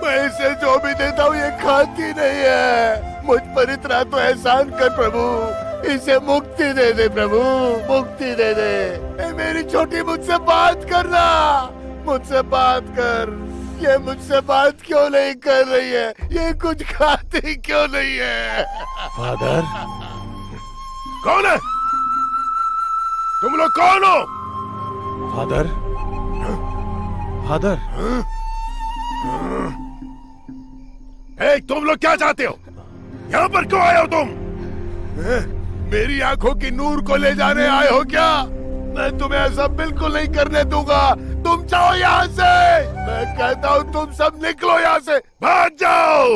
मैं इसे जो भी देता हूँ ये खाती नहीं है। मुझ पर इतना तो एहसान कर प्रभु। इसे मुक्ति दे दे प्रभु, मुक्ति दे दे। ए मेरी छोटी, मुझसे बात करना, मुझसे बात कर। ये मुझसे बात क्यों नहीं कर रही है? ये कुछ खाती क्यों नहीं है? फादर, कौन है तुम लोग? कौन हो? Father, father. ए, तुम लोग क्या चाहते हो? यहाँ पर क्यों आए हो तुम? मेरी आंखों की नूर को ले जाने आए हो क्या? मैं तुम्हें ऐसा बिल्कुल नहीं करने दूंगा। तुम जाओ यहाँ से। मैं कहता हूँ तुम सब निकलो यहाँ से, भाग जाओ।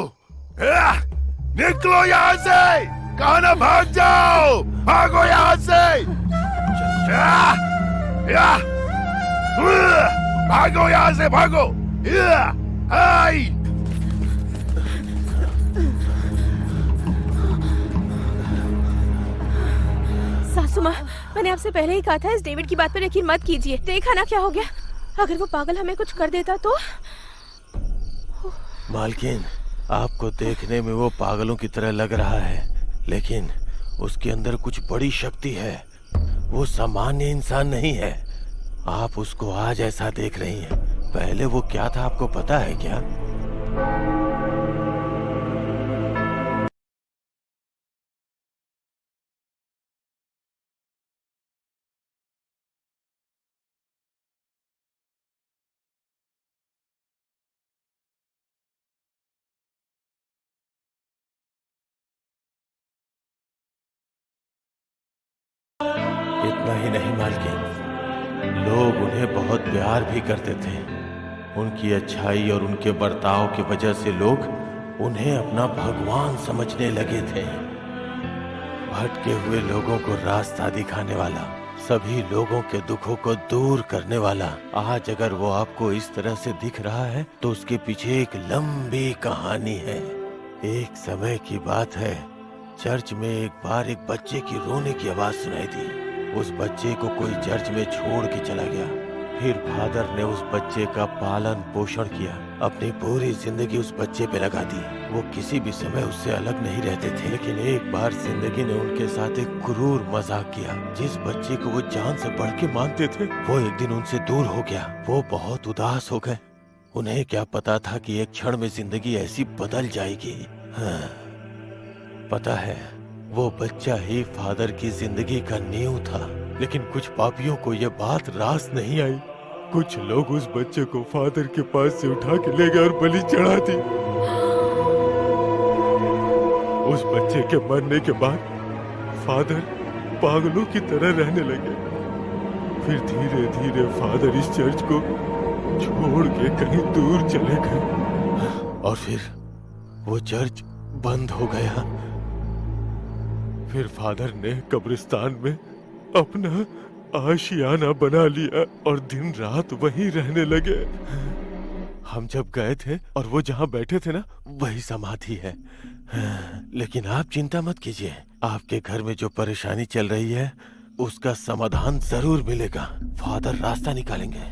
निकलो यहाँ से, कहा ना भाग जाओ, भागो यहाँ से, भागो यहाँ से, भागो। आई सासू माँ, मैंने आपसे पहले ही कहा था इस डेविड की बात पर यकीन मत कीजिए। देखा ना क्या हो गया, अगर वो पागल हमें कुछ कर देता तो। मालकिन, आपको देखने में वो पागलों की तरह लग रहा है, लेकिन उसके अंदर कुछ बड़ी शक्ति है। वो सामान्य इंसान नहीं है। आप उसको आज ऐसा देख रही हैं, पहले वो क्या था आपको पता है क्या? इतना ही नहीं मालकिन, लोग उन्हें बहुत प्यार भी करते थे। उनकी अच्छाई और उनके बर्ताव की वजह से लोग उन्हें अपना भगवान समझने लगे थे। भटके हुए लोगों को रास्ता दिखाने वाला, सभी लोगों के दुखों को दूर करने वाला। आज अगर वो आपको इस तरह से दिख रहा है तो उसके पीछे एक लंबी कहानी है। एक समय की बात है, चर्च में एक बार एक बच्चे की रोने की आवाज सुनाई दी। उस बच्चे को कोई चर्च में छोड़ के चला गया। फिर फादर ने उस बच्चे का पालन पोषण किया, अपनी पूरी जिंदगी उस बच्चे पे लगा दी। वो किसी भी समय उससे अलग नहीं रहते थे, लेकिन एक बार जिंदगी ने उनके साथ एक क्रूर मजाक किया। जिस बच्चे को वो जान से बढ़ के मानते थे, वो एक दिन उनसे दूर हो गया। वो बहुत उदास हो गए। उन्हें क्या पता था कि एक क्षण में जिंदगी ऐसी बदल जाएगी। हाँ, पता है, वो बच्चा ही फादर की जिंदगी का नींव था। लेकिन कुछ पापियों को ये बात रास नहीं आई। कुछ लोग उस बच्चे को फादर के पास से उठा के ले गए और बलि चढ़ा दी। उस बच्चे के मरने के बाद फादर पागलों की तरह रहने लगे। फिर धीरे धीरे फादर इस चर्च को छोड़ के कहीं दूर चले गए और फिर वो चर्च बंद हो गया। फिर फादर ने कब्रिस्तान में अपना आशियाना बना लिया और दिन रात वहीं रहने लगे। हम जब गए थे और वो जहाँ बैठे थे ना, वही समाधि है। लेकिन आप चिंता मत कीजिए, आपके घर में जो परेशानी चल रही है उसका समाधान जरूर मिलेगा। फादर रास्ता निकालेंगे।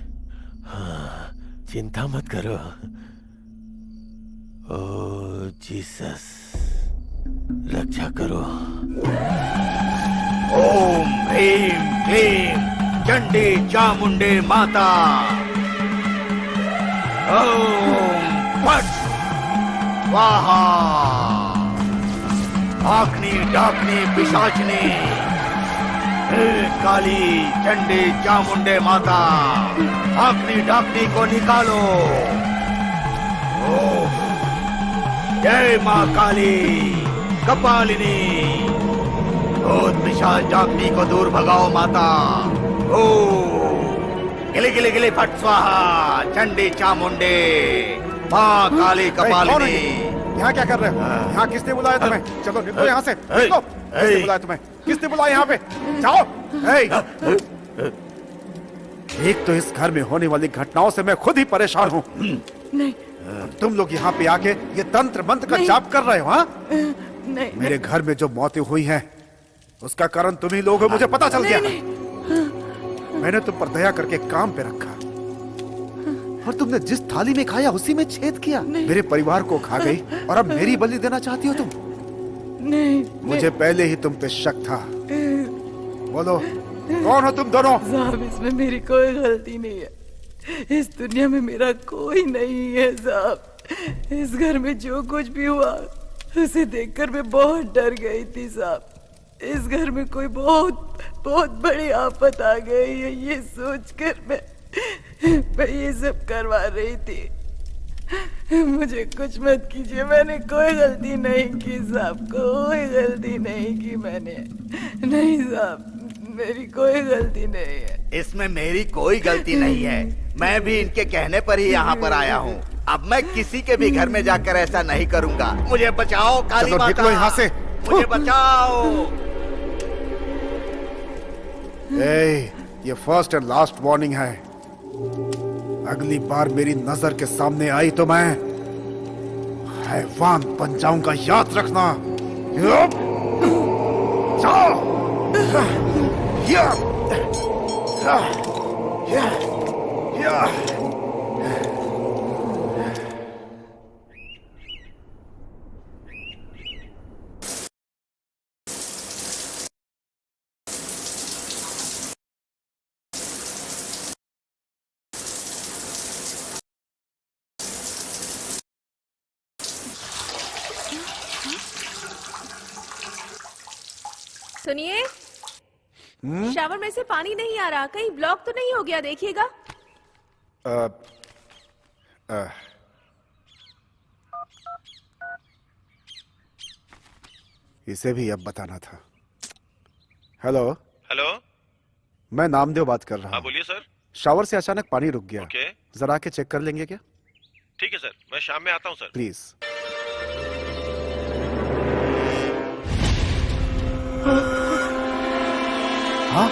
हाँ, चिंता मत करो। ओ जीसस, रक्षा करो। ओम ह्रीं क्लीं चंडी चामुंडे माता। ओम फट स्वाहा। आखनी डाकनी पिशाचनी, हे काली चंडी चामुंडे माता, आखनी डाकनी को निकालो। ओम जय माँ काली कपालिनी, भूत पिशाच डाकनी को दूर भगाओ माता। ओ गिले गिले गिले फट स्वाहा चंडी चामुंडे माँ काली कपालिनी। यहाँ क्या कर रहे हो? यहाँ किसने बुलाया तुम्हें? चलो निकलो यहाँ से, निकलो। किसने बुलाया तुम्हें? किसने बुलाया यहाँ पे? जाओ। एक तो इस घर में होने वाली घटनाओं से मैं खुद ही परेशान हूँ। नहीं, तुम लोग यहाँ पे आके ये तंत्र मंत्र का जाप कर रहे हो? हाँ, नहीं, मेरे घर में जो मौतें हुई हैं उसका कारण तुम ही लोग हो, मुझे पता चल गया। मैंने तुम पर दया करके काम पे रखा और तुमने जिस थाली में खाया उसी में छेद किया। मेरे परिवार को खा गई और अब मेरी बलि देना चाहती हो तुम? नहीं, मुझे पहले ही तुम पे शक था। बोलो, कौन हो तुम दोनों? साहब, इसमें मेरी कोई गलती नहीं है। इस दुनिया में मेरा कोई नहीं है साहब। इस घर में जो कुछ भी हुआ उसे देखकर मैं बहुत डर गई थी साहब। इस घर में कोई बहुत बहुत बड़ी आफत आ गई है, ये सोचकर मैं ये सब करवा रही थी। मुझे कुछ मत कीजिए, मैंने कोई गलती नहीं की साहब, कोई गलती नहीं की मैंने। नहीं साहब, मेरी कोई गलती नहीं है। इसमें मेरी कोई गलती नहीं है। मैं भी इनके कहने पर ही यहाँ पर आया हूँ। अब मैं किसी के भी घर में जाकर ऐसा नहीं करूंगा। मुझे बचाओ काली चलो माता, निकलो यहाँ से। मुझे बचाओ। ये फर्स्ट एंड लास्ट वार्निंग है। अगली बार मेरी नजर के सामने आई तो मैं हैवान बन जाऊंगा, याद रखना। सुनिए, शावर में से पानी नहीं आ रहा, कहीं ब्लॉक तो नहीं हो गया, देखिएगा। इसे भी अब बताना था। हेलो हेलो, मैं नामदेव बात कर रहा हाँ हूँ। बोलिए सर। शावर से अचानक पानी रुक गया। ओके, जरा आके चेक कर लेंगे क्या? ठीक है सर, मैं शाम में आता हूँ सर। प्लीज। हाँ?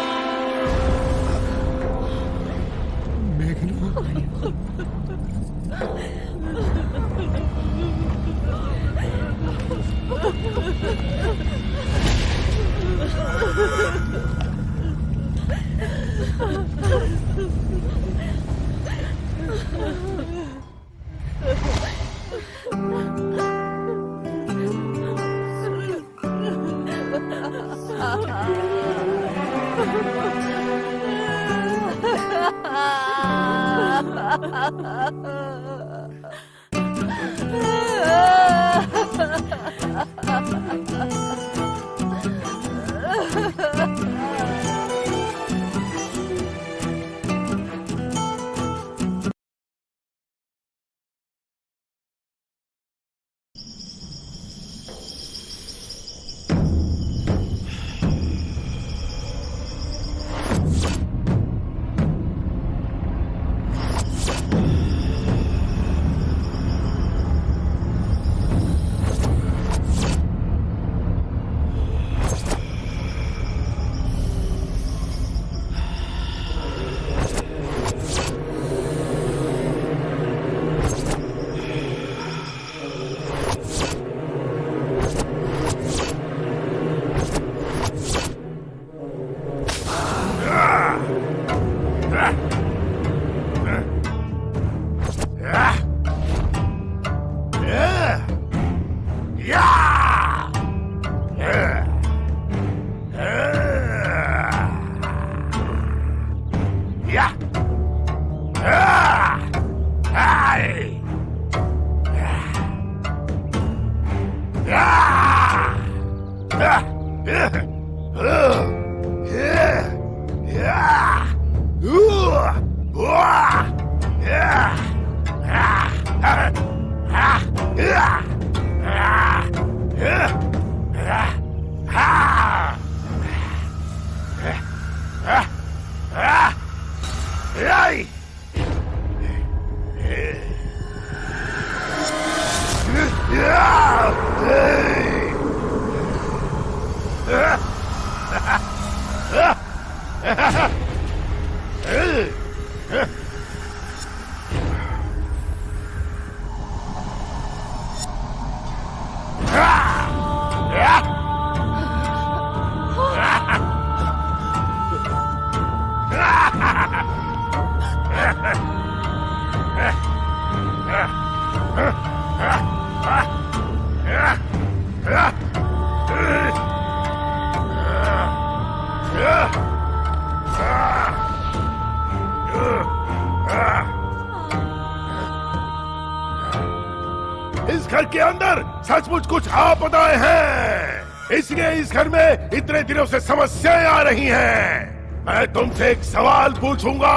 इस घर के अंदर सचमुच कुछ आपदाएं हैं, इसलिए इस घर में इतने दिनों से समस्याएं आ रही हैं। मैं तुमसे एक सवाल पूछूंगा,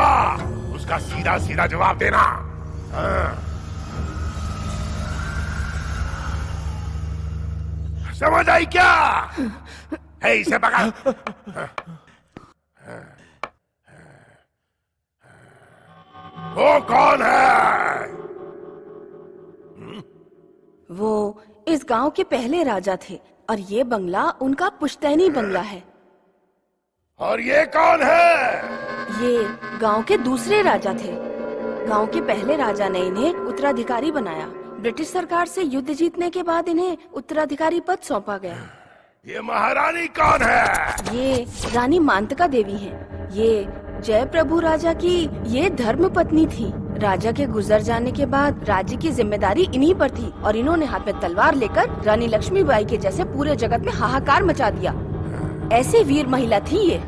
उसका सीधा सीधा जवाब देना। समझ आई क्या? है इसे पकड़। वो कौन है? वो इस गांव के पहले राजा थे और ये बंगला उनका पुश्तैनी बंगला है। और ये कौन है? ये गांव के दूसरे राजा थे। गांव के पहले राजा ने इन्हें उत्तराधिकारी बनाया। ब्रिटिश सरकार से युद्ध जीतने के बाद इन्हें उत्तराधिकारी पद सौंपा गया। ये महारानी कौन है? ये रानी मांतका देवी हैं। ये जय प्रभु राजा की ये धर्म पत्नी थी। राजा के गुजर जाने के बाद राज्य की जिम्मेदारी इन्हीं पर थी और इन्होंने हाथ में तलवार लेकर रानी लक्ष्मीबाई के जैसे पूरे जगत में हाहाकार मचा दिया। ऐसी वीर महिला थी ये।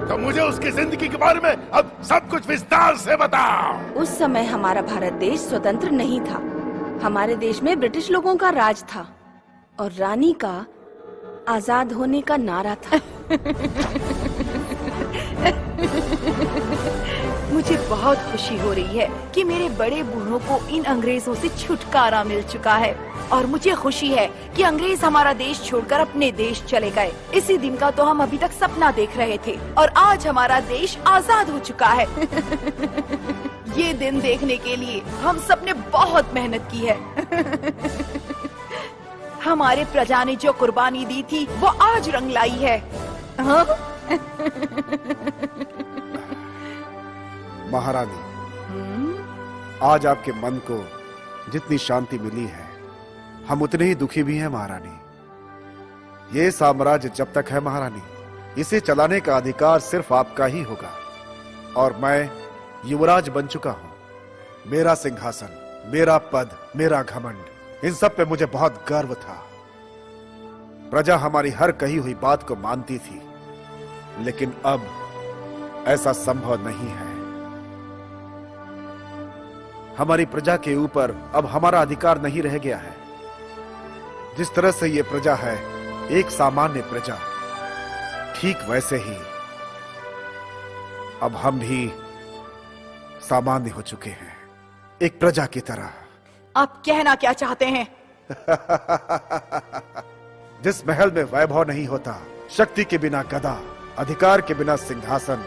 तो मुझे उसकी जिंदगी के बारे में अब सब कुछ विस्तार से बताओ। उस समय हमारा भारत देश स्वतंत्र नहीं था। हमारे देश में ब्रिटिश लोगों का राज था और रानी का आजाद होने का नारा था। मुझे बहुत खुशी हो रही है कि मेरे बड़े बूढ़ों को इन अंग्रेजों से छुटकारा मिल चुका है और मुझे खुशी है कि अंग्रेज हमारा देश छोड़कर अपने देश चले गए। इसी दिन का तो हम अभी तक सपना देख रहे थे और आज हमारा देश आजाद हो चुका है। ये दिन देखने के लिए हम सबने बहुत मेहनत की है। हमारे प्रजा ने जो कुर्बानी दी थी वो आज रंग लाई है। हाँ? महारानी, आज आपके मन को जितनी शांति मिली है हम उतने ही दुखी भी हैं महारानी। ये साम्राज्य जब तक है महारानी, इसे चलाने का अधिकार सिर्फ आपका ही होगा और मैं युवराज बन चुका हूं। मेरा सिंहासन, मेरा पद, मेरा घमंड, इन सब पे मुझे बहुत गर्व था। प्रजा हमारी हर कही हुई बात को मानती थी, लेकिन अब ऐसा संभव नहीं है। हमारी प्रजा के ऊपर अब हमारा अधिकार नहीं रह गया है। जिस तरह से ये प्रजा है एक सामान्य प्रजा, ठीक वैसे ही अब हम भी सामान्य हो चुके हैं, एक प्रजा की तरह। आप कहना क्या चाहते हैं? जिस महल में वैभव नहीं होता, शक्ति के बिना गदा, अधिकार के बिना सिंहासन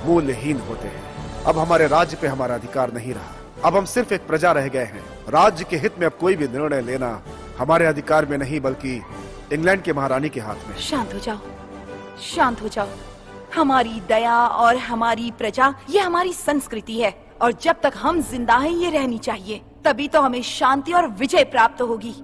मूल्यहीन होते हैं। अब हमारे राज्य पे हमारा अधिकार नहीं रहा। अब हम सिर्फ एक प्रजा रह गए हैं। राज्य के हित में अब कोई भी निर्णय लेना हमारे अधिकार में नहीं बल्कि इंग्लैंड के महारानी के हाथ में। शांत हो जाओ, शांत हो जाओ। हमारी दया और हमारी प्रजा ये हमारी संस्कृति है और जब तक हम जिंदा हैं ये रहनी चाहिए, तभी तो हमें शांति और विजय प्राप्त होगी।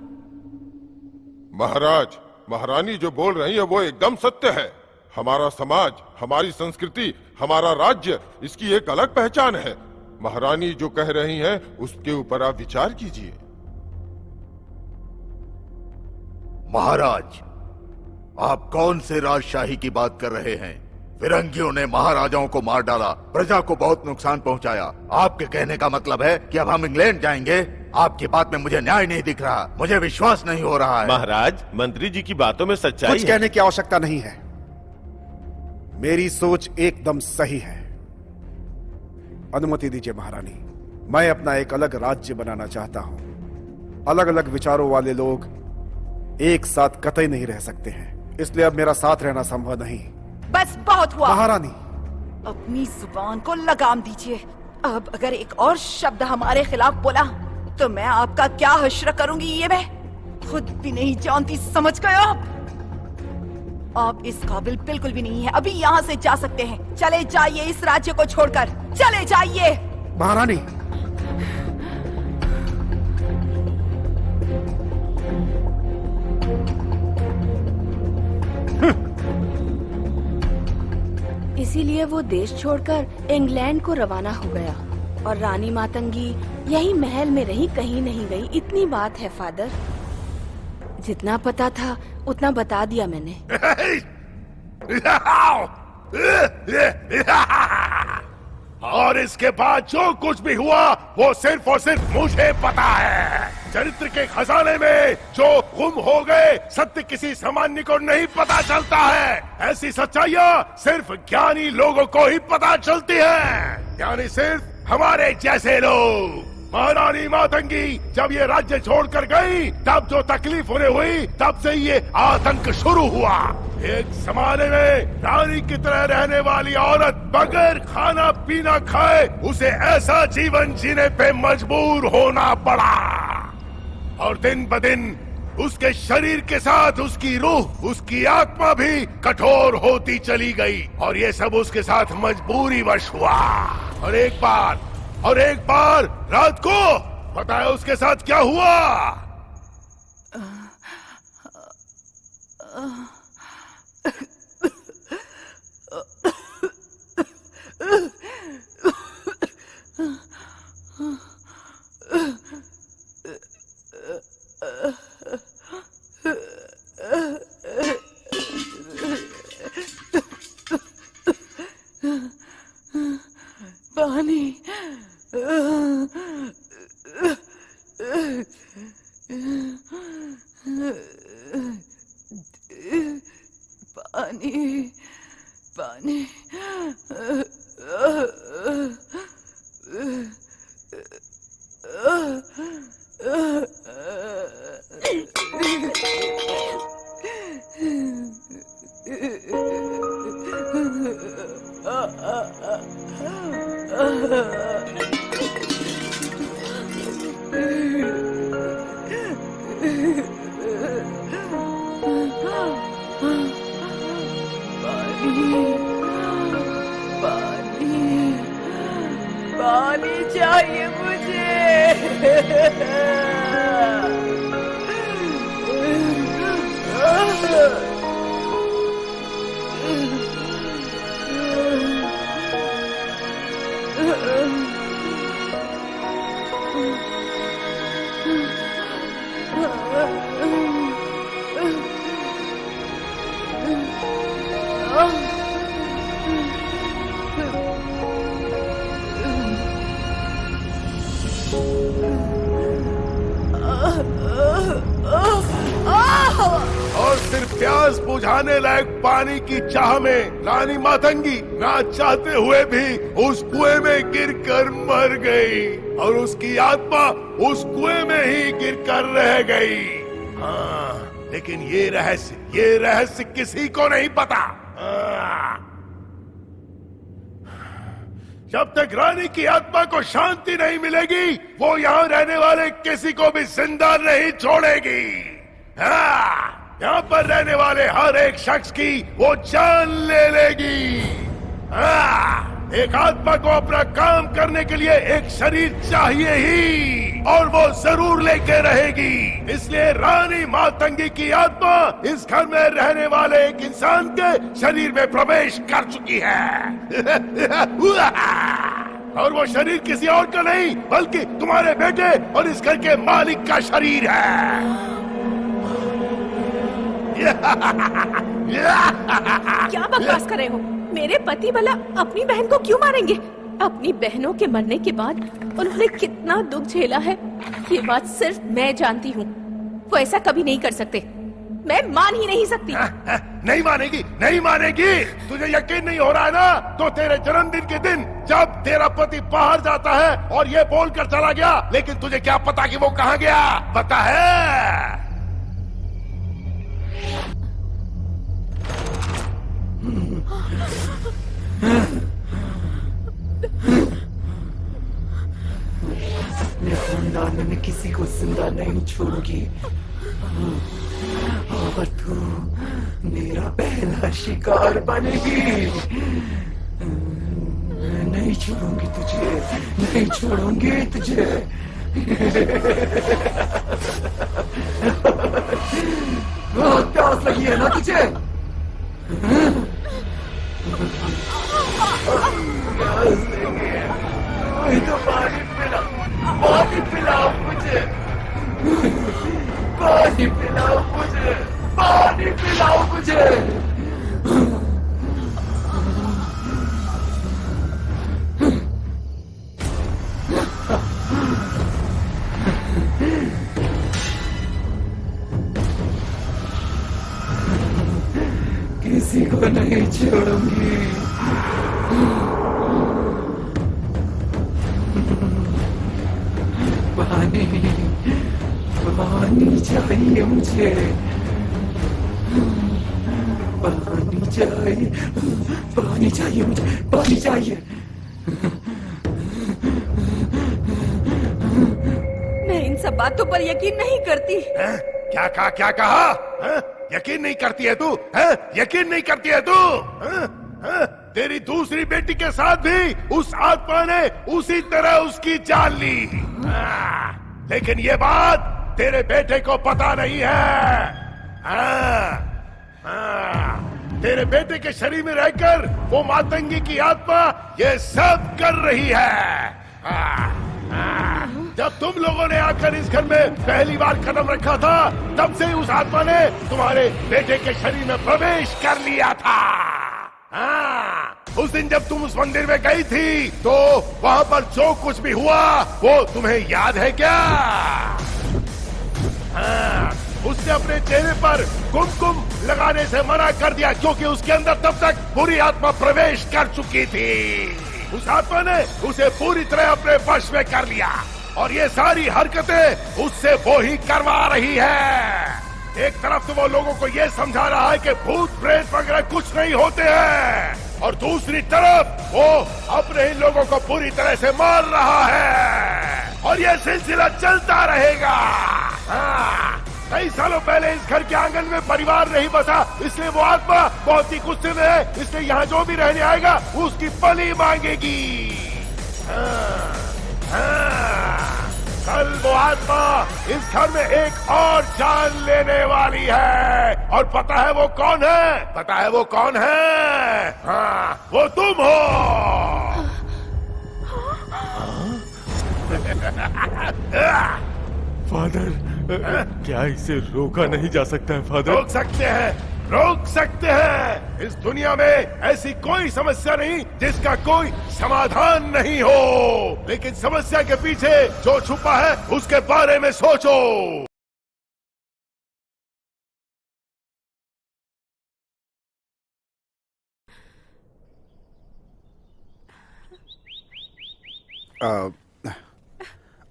महाराज, महारानी जो बोल रही है वो एकदम सत्य है। हमारा समाज, हमारी संस्कृति, हमारा राज्य, इसकी एक अलग पहचान है। महारानी जो कह रही हैं उसके ऊपर आप विचार कीजिए। महाराज, आप कौन से राजशाही की बात कर रहे हैं? फिरंगियों ने महाराजाओं को मार डाला, प्रजा को बहुत नुकसान पहुंचाया। आपके कहने का मतलब है कि अब हम इंग्लैंड जाएंगे? आपकी बात में मुझे न्याय नहीं दिख रहा, मुझे विश्वास नहीं हो रहा है। महाराज, मंत्री जी की बातों में सच्चाई कुछ कहने की आवश्यकता नहीं है। मेरी सोच एकदम सही है। अनुमति दीजिए महारानी, मैं अपना एक अलग राज्य बनाना चाहता हूं। अलग अलग विचारों वाले लोग एक साथ कतई नहीं रह सकते हैं, इसलिए अब मेरा साथ रहना संभव नहीं। बस बहुत हुआ महारानी। अपनी जुबान को लगाम दीजिए। अब अगर एक और शब्द हमारे खिलाफ बोला तो मैं आपका क्या हश्र करूंगी ये मैं खुद भी नहीं जानती, समझ गए आप इस काबिल बिल्कुल भी नहीं है। अभी यहाँ से जा सकते हैं। चले जाइए इस राज्य को छोड़कर, चले जाइए। महारानी, इसीलिए वो देश छोड़कर इंग्लैंड को रवाना हो गया और रानी मातंगी यही महल में रही, कहीं नहीं गई। इतनी बात है फादर, जितना पता था उतना बता दिया मैंने। और इसके बाद जो कुछ भी हुआ वो सिर्फ और सिर्फ मुझे पता है। चरित्र के खजाने में जो गुम हो गए, सत्य किसी सामान्य को नहीं पता चलता है। ऐसी सच्चाइयाँ सिर्फ ज्ञानी लोगों को ही पता चलती है, यानी सिर्फ हमारे जैसे लोग। महारानी मातंगी जब ये राज्य छोड़कर गई, तब जो तकलीफ उन्हें हुई, तब से ये आतंक शुरू हुआ। एक जमाने में रानी की तरह रहने वाली औरत बगैर खाना पीना खाए उसे ऐसा जीवन जीने पे मजबूर होना पड़ा, और दिन ब दिन उसके शरीर के साथ उसकी रूह, उसकी आत्मा भी कठोर होती चली गई, और ये सब उसके साथ मजबूरी वश हुआ। और एक बार रात को पता है उसके साथ क्या हुआ? पानी पानी पानी पानी चाहिए मुझे। और सिर्फ प्यास बुझाने लायक पानी की चाह में रानी मातंगी ना चाहते हुए भी उस कुएं में गिरकर मर गई, और उसकी आत्मा उस कुएं में ही गिरकर रह गई। हाँ, लेकिन ये रहस्य किसी को नहीं पता। जब तक रानी की आत्मा को शांति नहीं मिलेगी, वो यहाँ रहने वाले किसी को भी जिंदा नहीं छोड़ेगी। हाँ, यहाँ पर रहने वाले हर एक शख्स की वो जान ले लेगी। हाँ, एक आत्मा को अपना काम करने के लिए एक शरीर चाहिए ही, और वो जरूर लेके रहेगी। इसलिए रानी मातंगी की आत्मा इस घर में रहने वाले एक इंसान के शरीर में प्रवेश कर चुकी है। और वो शरीर किसी और का नहीं, बल्कि तुम्हारे बेटे और इस घर के मालिक का शरीर है। क्या बकवास कर रहे हो? मेरे पति भला अपनी बहन को क्यों मारेंगे? अपनी बहनों के मरने के बाद उन्होंने कितना दुख झेला है, ये बात सिर्फ मैं जानती हूँ। वो ऐसा कभी नहीं कर सकते, मैं मान ही नहीं सकती। नहीं मानेगी, नहीं मानेगी। तुझे यकीन नहीं हो रहा है ना? तो तेरे जन्मदिन के दिन जब तेरा पति बाहर जाता है और ये बोल कर चला गया, लेकिन तुझे क्या पता कि वो कहाँ गया? पता है? मेरे खानदान में मैं किसी को जिंदा नहीं छोड़ूंगी, और तू मेरा पहला शिकार बनेगी। मैं नहीं छोड़ूंगी तुझे, नहीं छोड़ूंगी तुझे। बहुत प्यास लगी है ना तुझे? तो पानी पिलाओ मुझे, पानी पिलाओ मुझे, पानी पिलाओ मुझे। किसी को नहीं छोड़ूंगी। चाहिए मुझे, पानी चाहिए, पानी चाहिए मुझे, पानी चाहिए। मैं इन सब बातों पर यकीन नहीं करती। क्या कहा, क्या कहा? यकीन नहीं करती है तू? यकीन नहीं करती है तू? तेरी दूसरी बेटी के साथ भी उस आत्मा ने उसी तरह उसकी जान ली। लेकिन ये बात तेरे बेटे को पता नहीं है। तेरे बेटे के शरीर में रहकर वो मातंगी की आत्मा ये सब कर रही है। जब तुम लोगों ने आकर इस घर में पहली बार कदम रखा था, तब से उस आत्मा ने तुम्हारे बेटे के शरीर में प्रवेश कर लिया था। उस दिन जब तुम उस मंदिर में गई थी, तो वहाँ पर जो कुछ भी हुआ वो तुम्हें याद है क्या? उसने अपने चेहरे पर कुमकुम लगाने से मना कर दिया, क्योंकि उसके अंदर तब तक बुरी आत्मा प्रवेश कर चुकी थी। उस आत्मा ने उसे पूरी तरह अपने वश में कर लिया, और ये सारी हरकतें उससे वो ही करवा रही है। एक तरफ तो वो लोगों को ये समझा रहा है कि भूत प्रेत वगैरह कुछ नहीं होते हैं, और दूसरी तरफ वो अपने ही लोगों को पूरी तरह से मार रहा है, और ये सिलसिला चलता रहेगा। कई सालों पहले इस घर के आंगन में परिवार नहीं बसा, इसलिए वो आत्मा बहुत ही गुस्से में है। इसलिए यहाँ जो भी रहने आएगा वो उसकी बलि मांगेगी। कल वो आत्मा इस घर में एक और जान लेने वाली है, और पता है वो कौन है? पता है वो कौन है? वो तुम हो। फादर, क्या इसे रोका नहीं जा सकता है फादर? रोक सकते हैं, रोक सकते हैं। इस दुनिया में ऐसी कोई समस्या नहीं जिसका कोई समाधान नहीं हो, लेकिन समस्या के पीछे जो छुपा है उसके बारे में सोचो।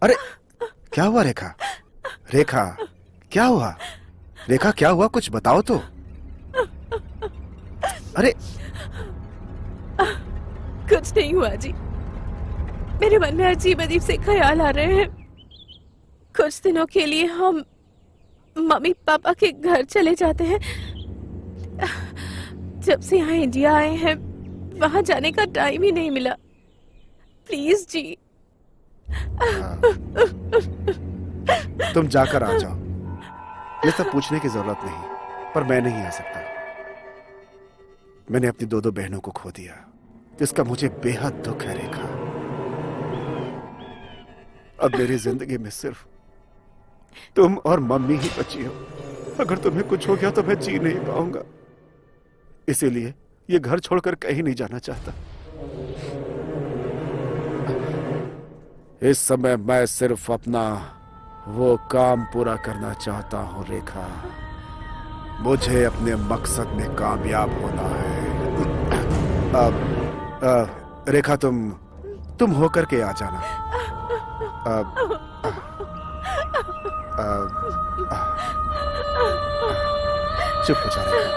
अरे क्या हुआ रेखा? रेखा क्या हुआ? रेखा क्या हुआ, कुछ बताओ तो। अरे कुछ नहीं हुआ जी, मेरे मन में अजीब अजीब से ख्याल आ रहे हैं। कुछ दिनों के लिए हम मम्मी पापा के घर चले जाते हैं। जब से यहाँ इंडिया आए हैं, वहाँ जाने का टाइम ही नहीं मिला। प्लीज जी। तुम जाकर आ जाओ, ये सब पूछने की जरूरत नहीं, पर मैं नहीं आ सकता। मैंने अपनी दो बहनों को खो दिया, जिसका मुझे बेहद दुख है रेखा। अब मेरी जिंदगी में सिर्फ तुम और मम्मी ही बची हो। अगर तुम्हें कुछ हो गया तो मैं जी नहीं पाऊंगा, इसीलिए ये घर छोड़कर कहीं नहीं जाना चाहता। इस समय मैं सिर्फ अपना वो काम पूरा करना चाहता हूं रेखा। मुझे अपने मकसद में कामयाब होना है। रेखा तुम होकर के आ जाना। चुप हो जा रेखा।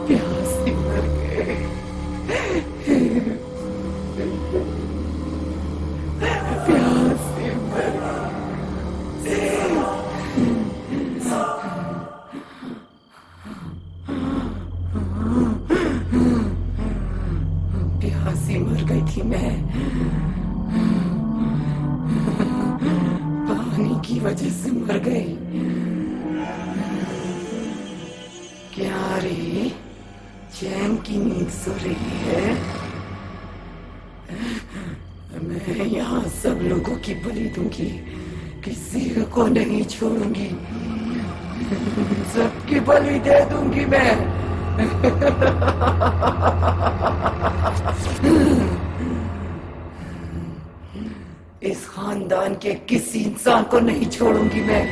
प्यासे मर गए, प्यासे मर प्यासी मर गई थी मैं, पानी की वजह से मर गई। क्या रे, चैन की नींद सो रही है? मैं यहाँ सब लोगों की बलि दूंगी, किसी को नहीं छोड़ूंगी, सबकी बलि दे दूंगी मैं। इस खानदान के किसी इंसान को नहीं छोड़ूंगी मैं।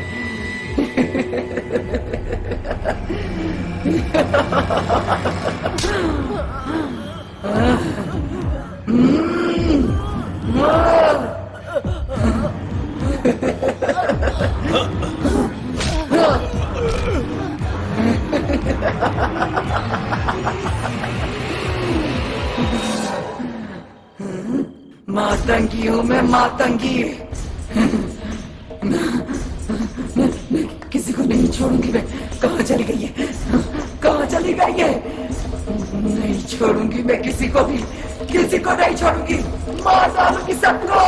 मातंगी हूँ मैं, मातंगी। मैं किसी को नहीं छोड़ूंगी मैं। कहाँ चली गई है, कहाँ चली गई है? नहीं छोड़ूंगी मैं किसी को भी, किसी को नहीं छोड़ूंगी, मार डालूंगी सबको।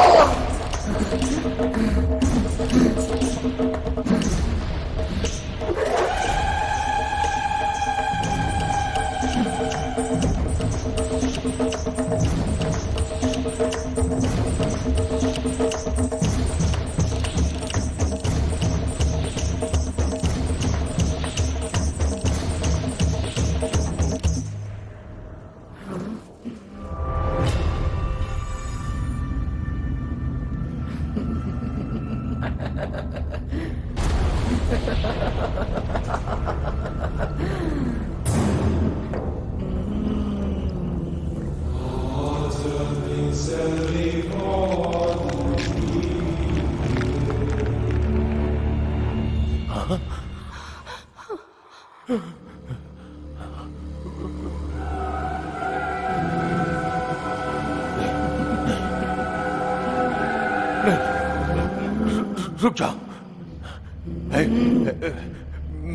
रुक जाओ,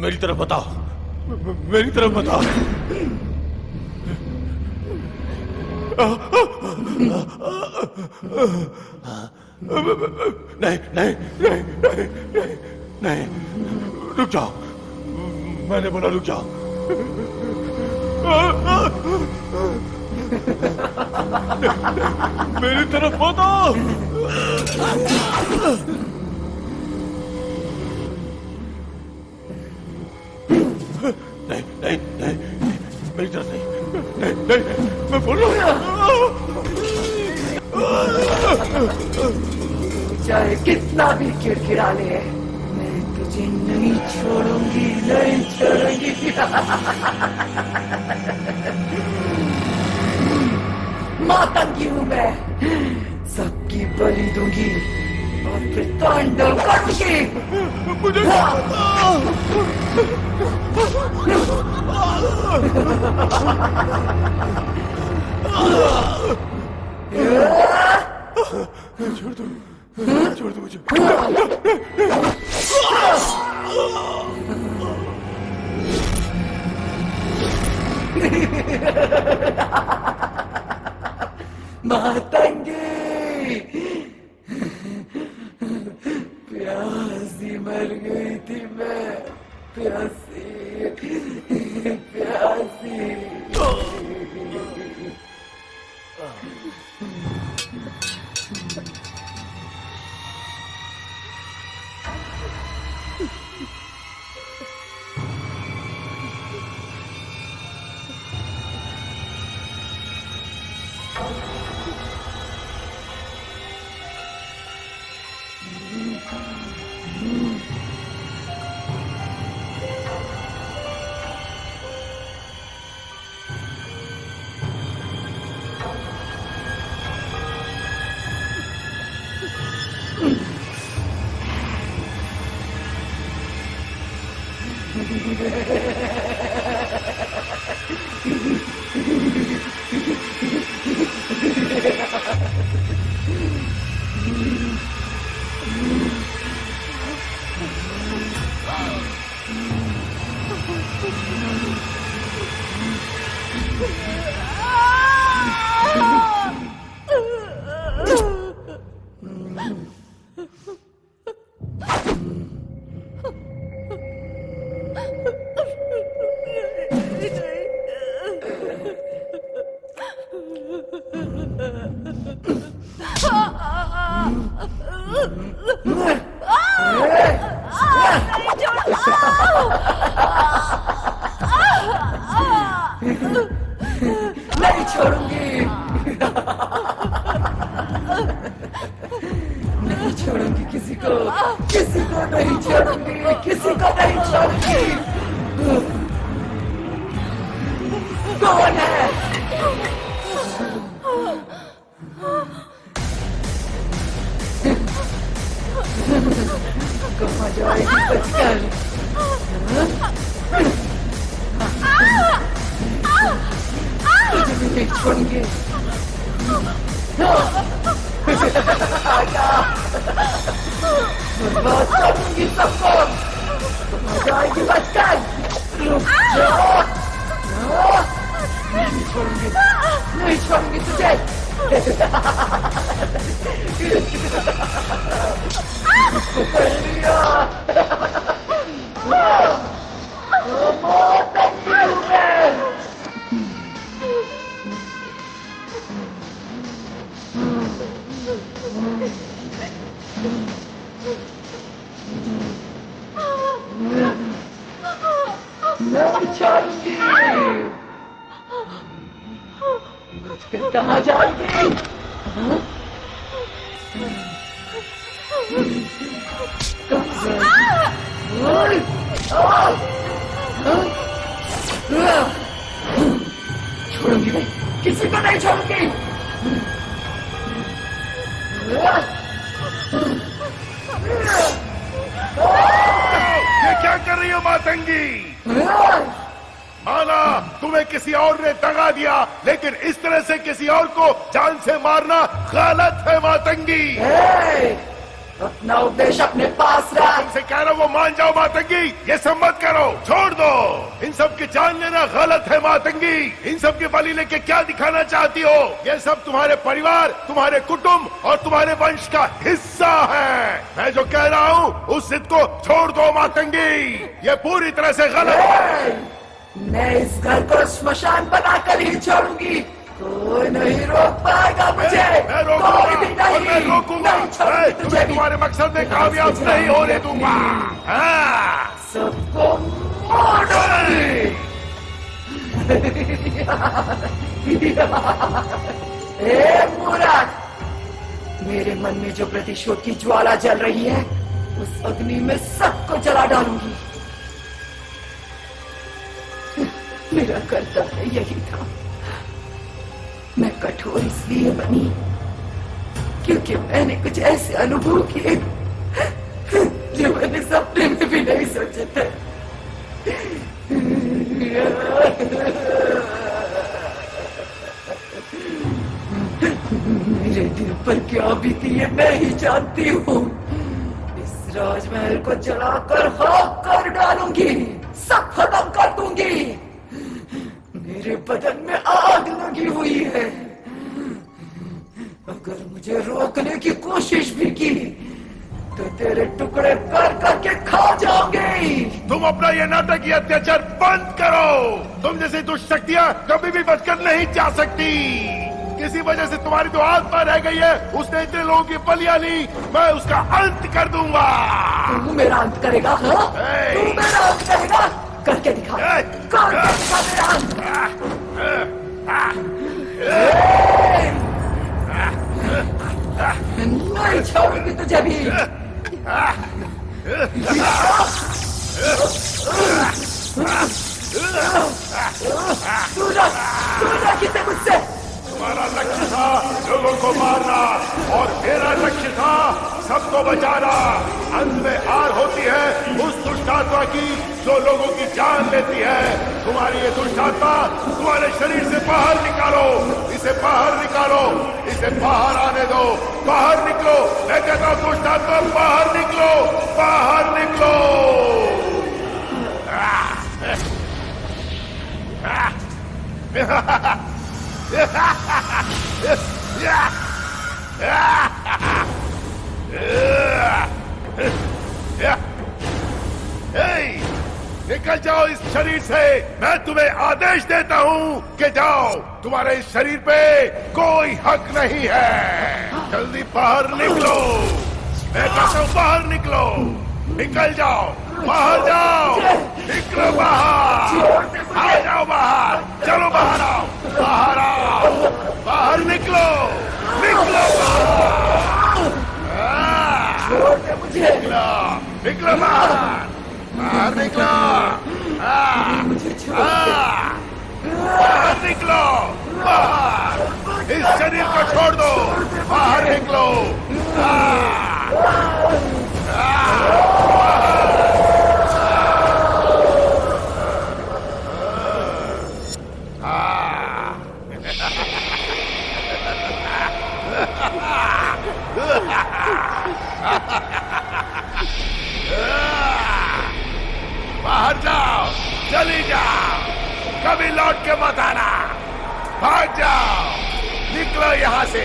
मेरी तरफ बताओ, मेरी तरफ बताओ। नहीं नहीं नहीं नहीं नहीं नहीं, रुक जाओ, मैंने बोला रुक जाओ। मेरी तरफ बताओ। नहीं नहीं नहीं, मेरी तरफ नहीं, नहीं नहीं, मैं बोल रहा हूँ। चाहे कितना भी किरकिरा ले, मैं तुझे नहीं छोड़ूंगी, नहीं छोड़ूंगी। मातंगी हूँ मैं, सबकी बलि दूंगी और फिर तांडव करूंगी। मुझे छोड़ दो, छोड़ दो मुझे। मातंगी, प्यासी मर गई थी मैं, प्यासी प्यासी। नहीं छोड़ूंगी, नहीं छोड़ूंगी किसी को नहीं छोड़ूंगी, किसी को नहीं छोड़ूंगी। कौन है? कहाँ जाएगी बचकर? तुझे भी नहीं छोड़ेंगे। बर्बाद कर दूंगी सबको। कहाँ जाएगी बचकर? रुक जाओ। नहीं छोड़ूंगी, नहीं छोड़ूंगी तुझे। पकड़ लिया। मौत तक मैं। नहीं छोड़ूंगी। कहाँ जाएगी? छोड़ूंगी नहीं, किसी को नहीं छोड़ूंगी। ये क्या कर रही हो मातंगी? माना तुम्हें किसी और ने दगा दिया, लेकिन इस तरह से किसी और को जान से मारना गलत है मातंगी। अपना उद्देश्य अपने पास रख। तुमसे कह रहा हूं वो मान जाओ मातंगी, ये सब मत करो, छोड़ दो। इन सब की जान लेना गलत है मातंगी। इन सब की बलि लेके क्या दिखाना चाहती हो? ये सब तुम्हारे परिवार, तुम्हारे कुटुंब और तुम्हारे वंश का हिस्सा है। मैं जो कह रहा हूँ उस जिद को छोड़ दो मातंगी, ये पूरी तरह से गलत है। मैं इस घर को श्मशान बनाकर ही छोड़ूंगी। कोई नहीं रोक पाएगा मुझे। मैं रोकूंगा कोई भी नहीं। और मैं रोकूंगा। मैं तुम्हें तुम्हारे मकसद में कामयाब नहीं होने दूंगा। सबको मार डालूंगी। ए मूर्ख, मेरे मन में जो प्रतिशोध की ज्वाला जल रही है, उस अग्नि में सबको जला डालूंगी। मेरा कर्तव्य यही था। मैं कठोर इसलिए बनी क्योंकि मैंने कुछ ऐसे अनुभव किए जो मैंने सपने में भी नहीं सोचे थे। मेरे दिल पर क्या बीती है मैं ही जानती हूँ। इस राजमहल को जलाकर खाक कर डालूंगी, सब खत्म कर दूंगी। मेरे बदन में आग लगी हुई है। अगर मुझे रोकने की कोशिश भी की तो तेरे टुकड़े कर करके खा जाओगे। तुम अपना ये नाटक, ये अत्याचार बंद करो। तुम जैसी दुष्ट शक्तियां कभी भी बचकर नहीं जा सकती। किसी वजह से तुम्हारी जो आत्मा रह गई है, उसने इतने लोगों की बलियां ली, मैं उसका अंत कर दूंगा। तू मेरा अंत करेगा? तू मेरा अंत करेगा? करके दिखा, करके दिखा मेरा अंत। नहीं छोड़ूंगी तुझे भी। तू ना किसे मुझसे। तुम्हारा लक्ष्य था लोगों को मारना और मेरा लक्ष्य था सबको बचाना। अंत में हार होती है उस दुष्ट आत्मा की जो लोगों की जान लेती है। तुम्हारी ये दुष्ट आत्मा तुम्हारे शरीर से बाहर निकालो, इसे बाहर निकालो, इसे बाहर आने दो, बाहर निकलो। मैं कहता हूं दुष्ट आत्मा बाहर निकलो, बाहर निकलो। निकल जाओ इस शरीर से। मैं तुम्हें आदेश देता हूं कि जाओ, तुम्हारे इस शरीर पे कोई हक नहीं है। जल्दी बाहर निकलो, मैं कहता हूं बाहर निकलो। निकल जाओ, बाहर जाओ, निकलो बाहर, आ जाओ बाहर, चलो बाहर आओ, बाहर आओ, बाहर निकलो, निकलो बाहर, निकलो, निकलो बाहर, बाहर निकलो, बाहर निकलो, बाहर, इस शरीर को छोड़ दो, बाहर निकलो। बाहर जाओ, चली जाओ, कभी लौट के मत आना, भाग जाओ, निकलो यहां से।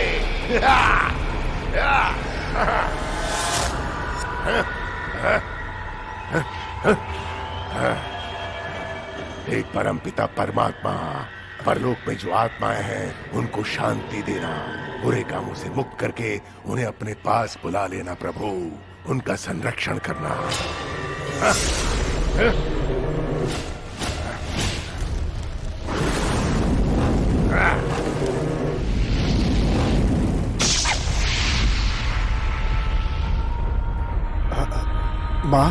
एक परमपिता परमात्मा, परलोक में जो आत्माएं हैं उनको शांति देना, बुरे कामों से मुक्त करके उन्हें अपने पास बुला लेना प्रभु, उनका संरक्षण करना। माँ,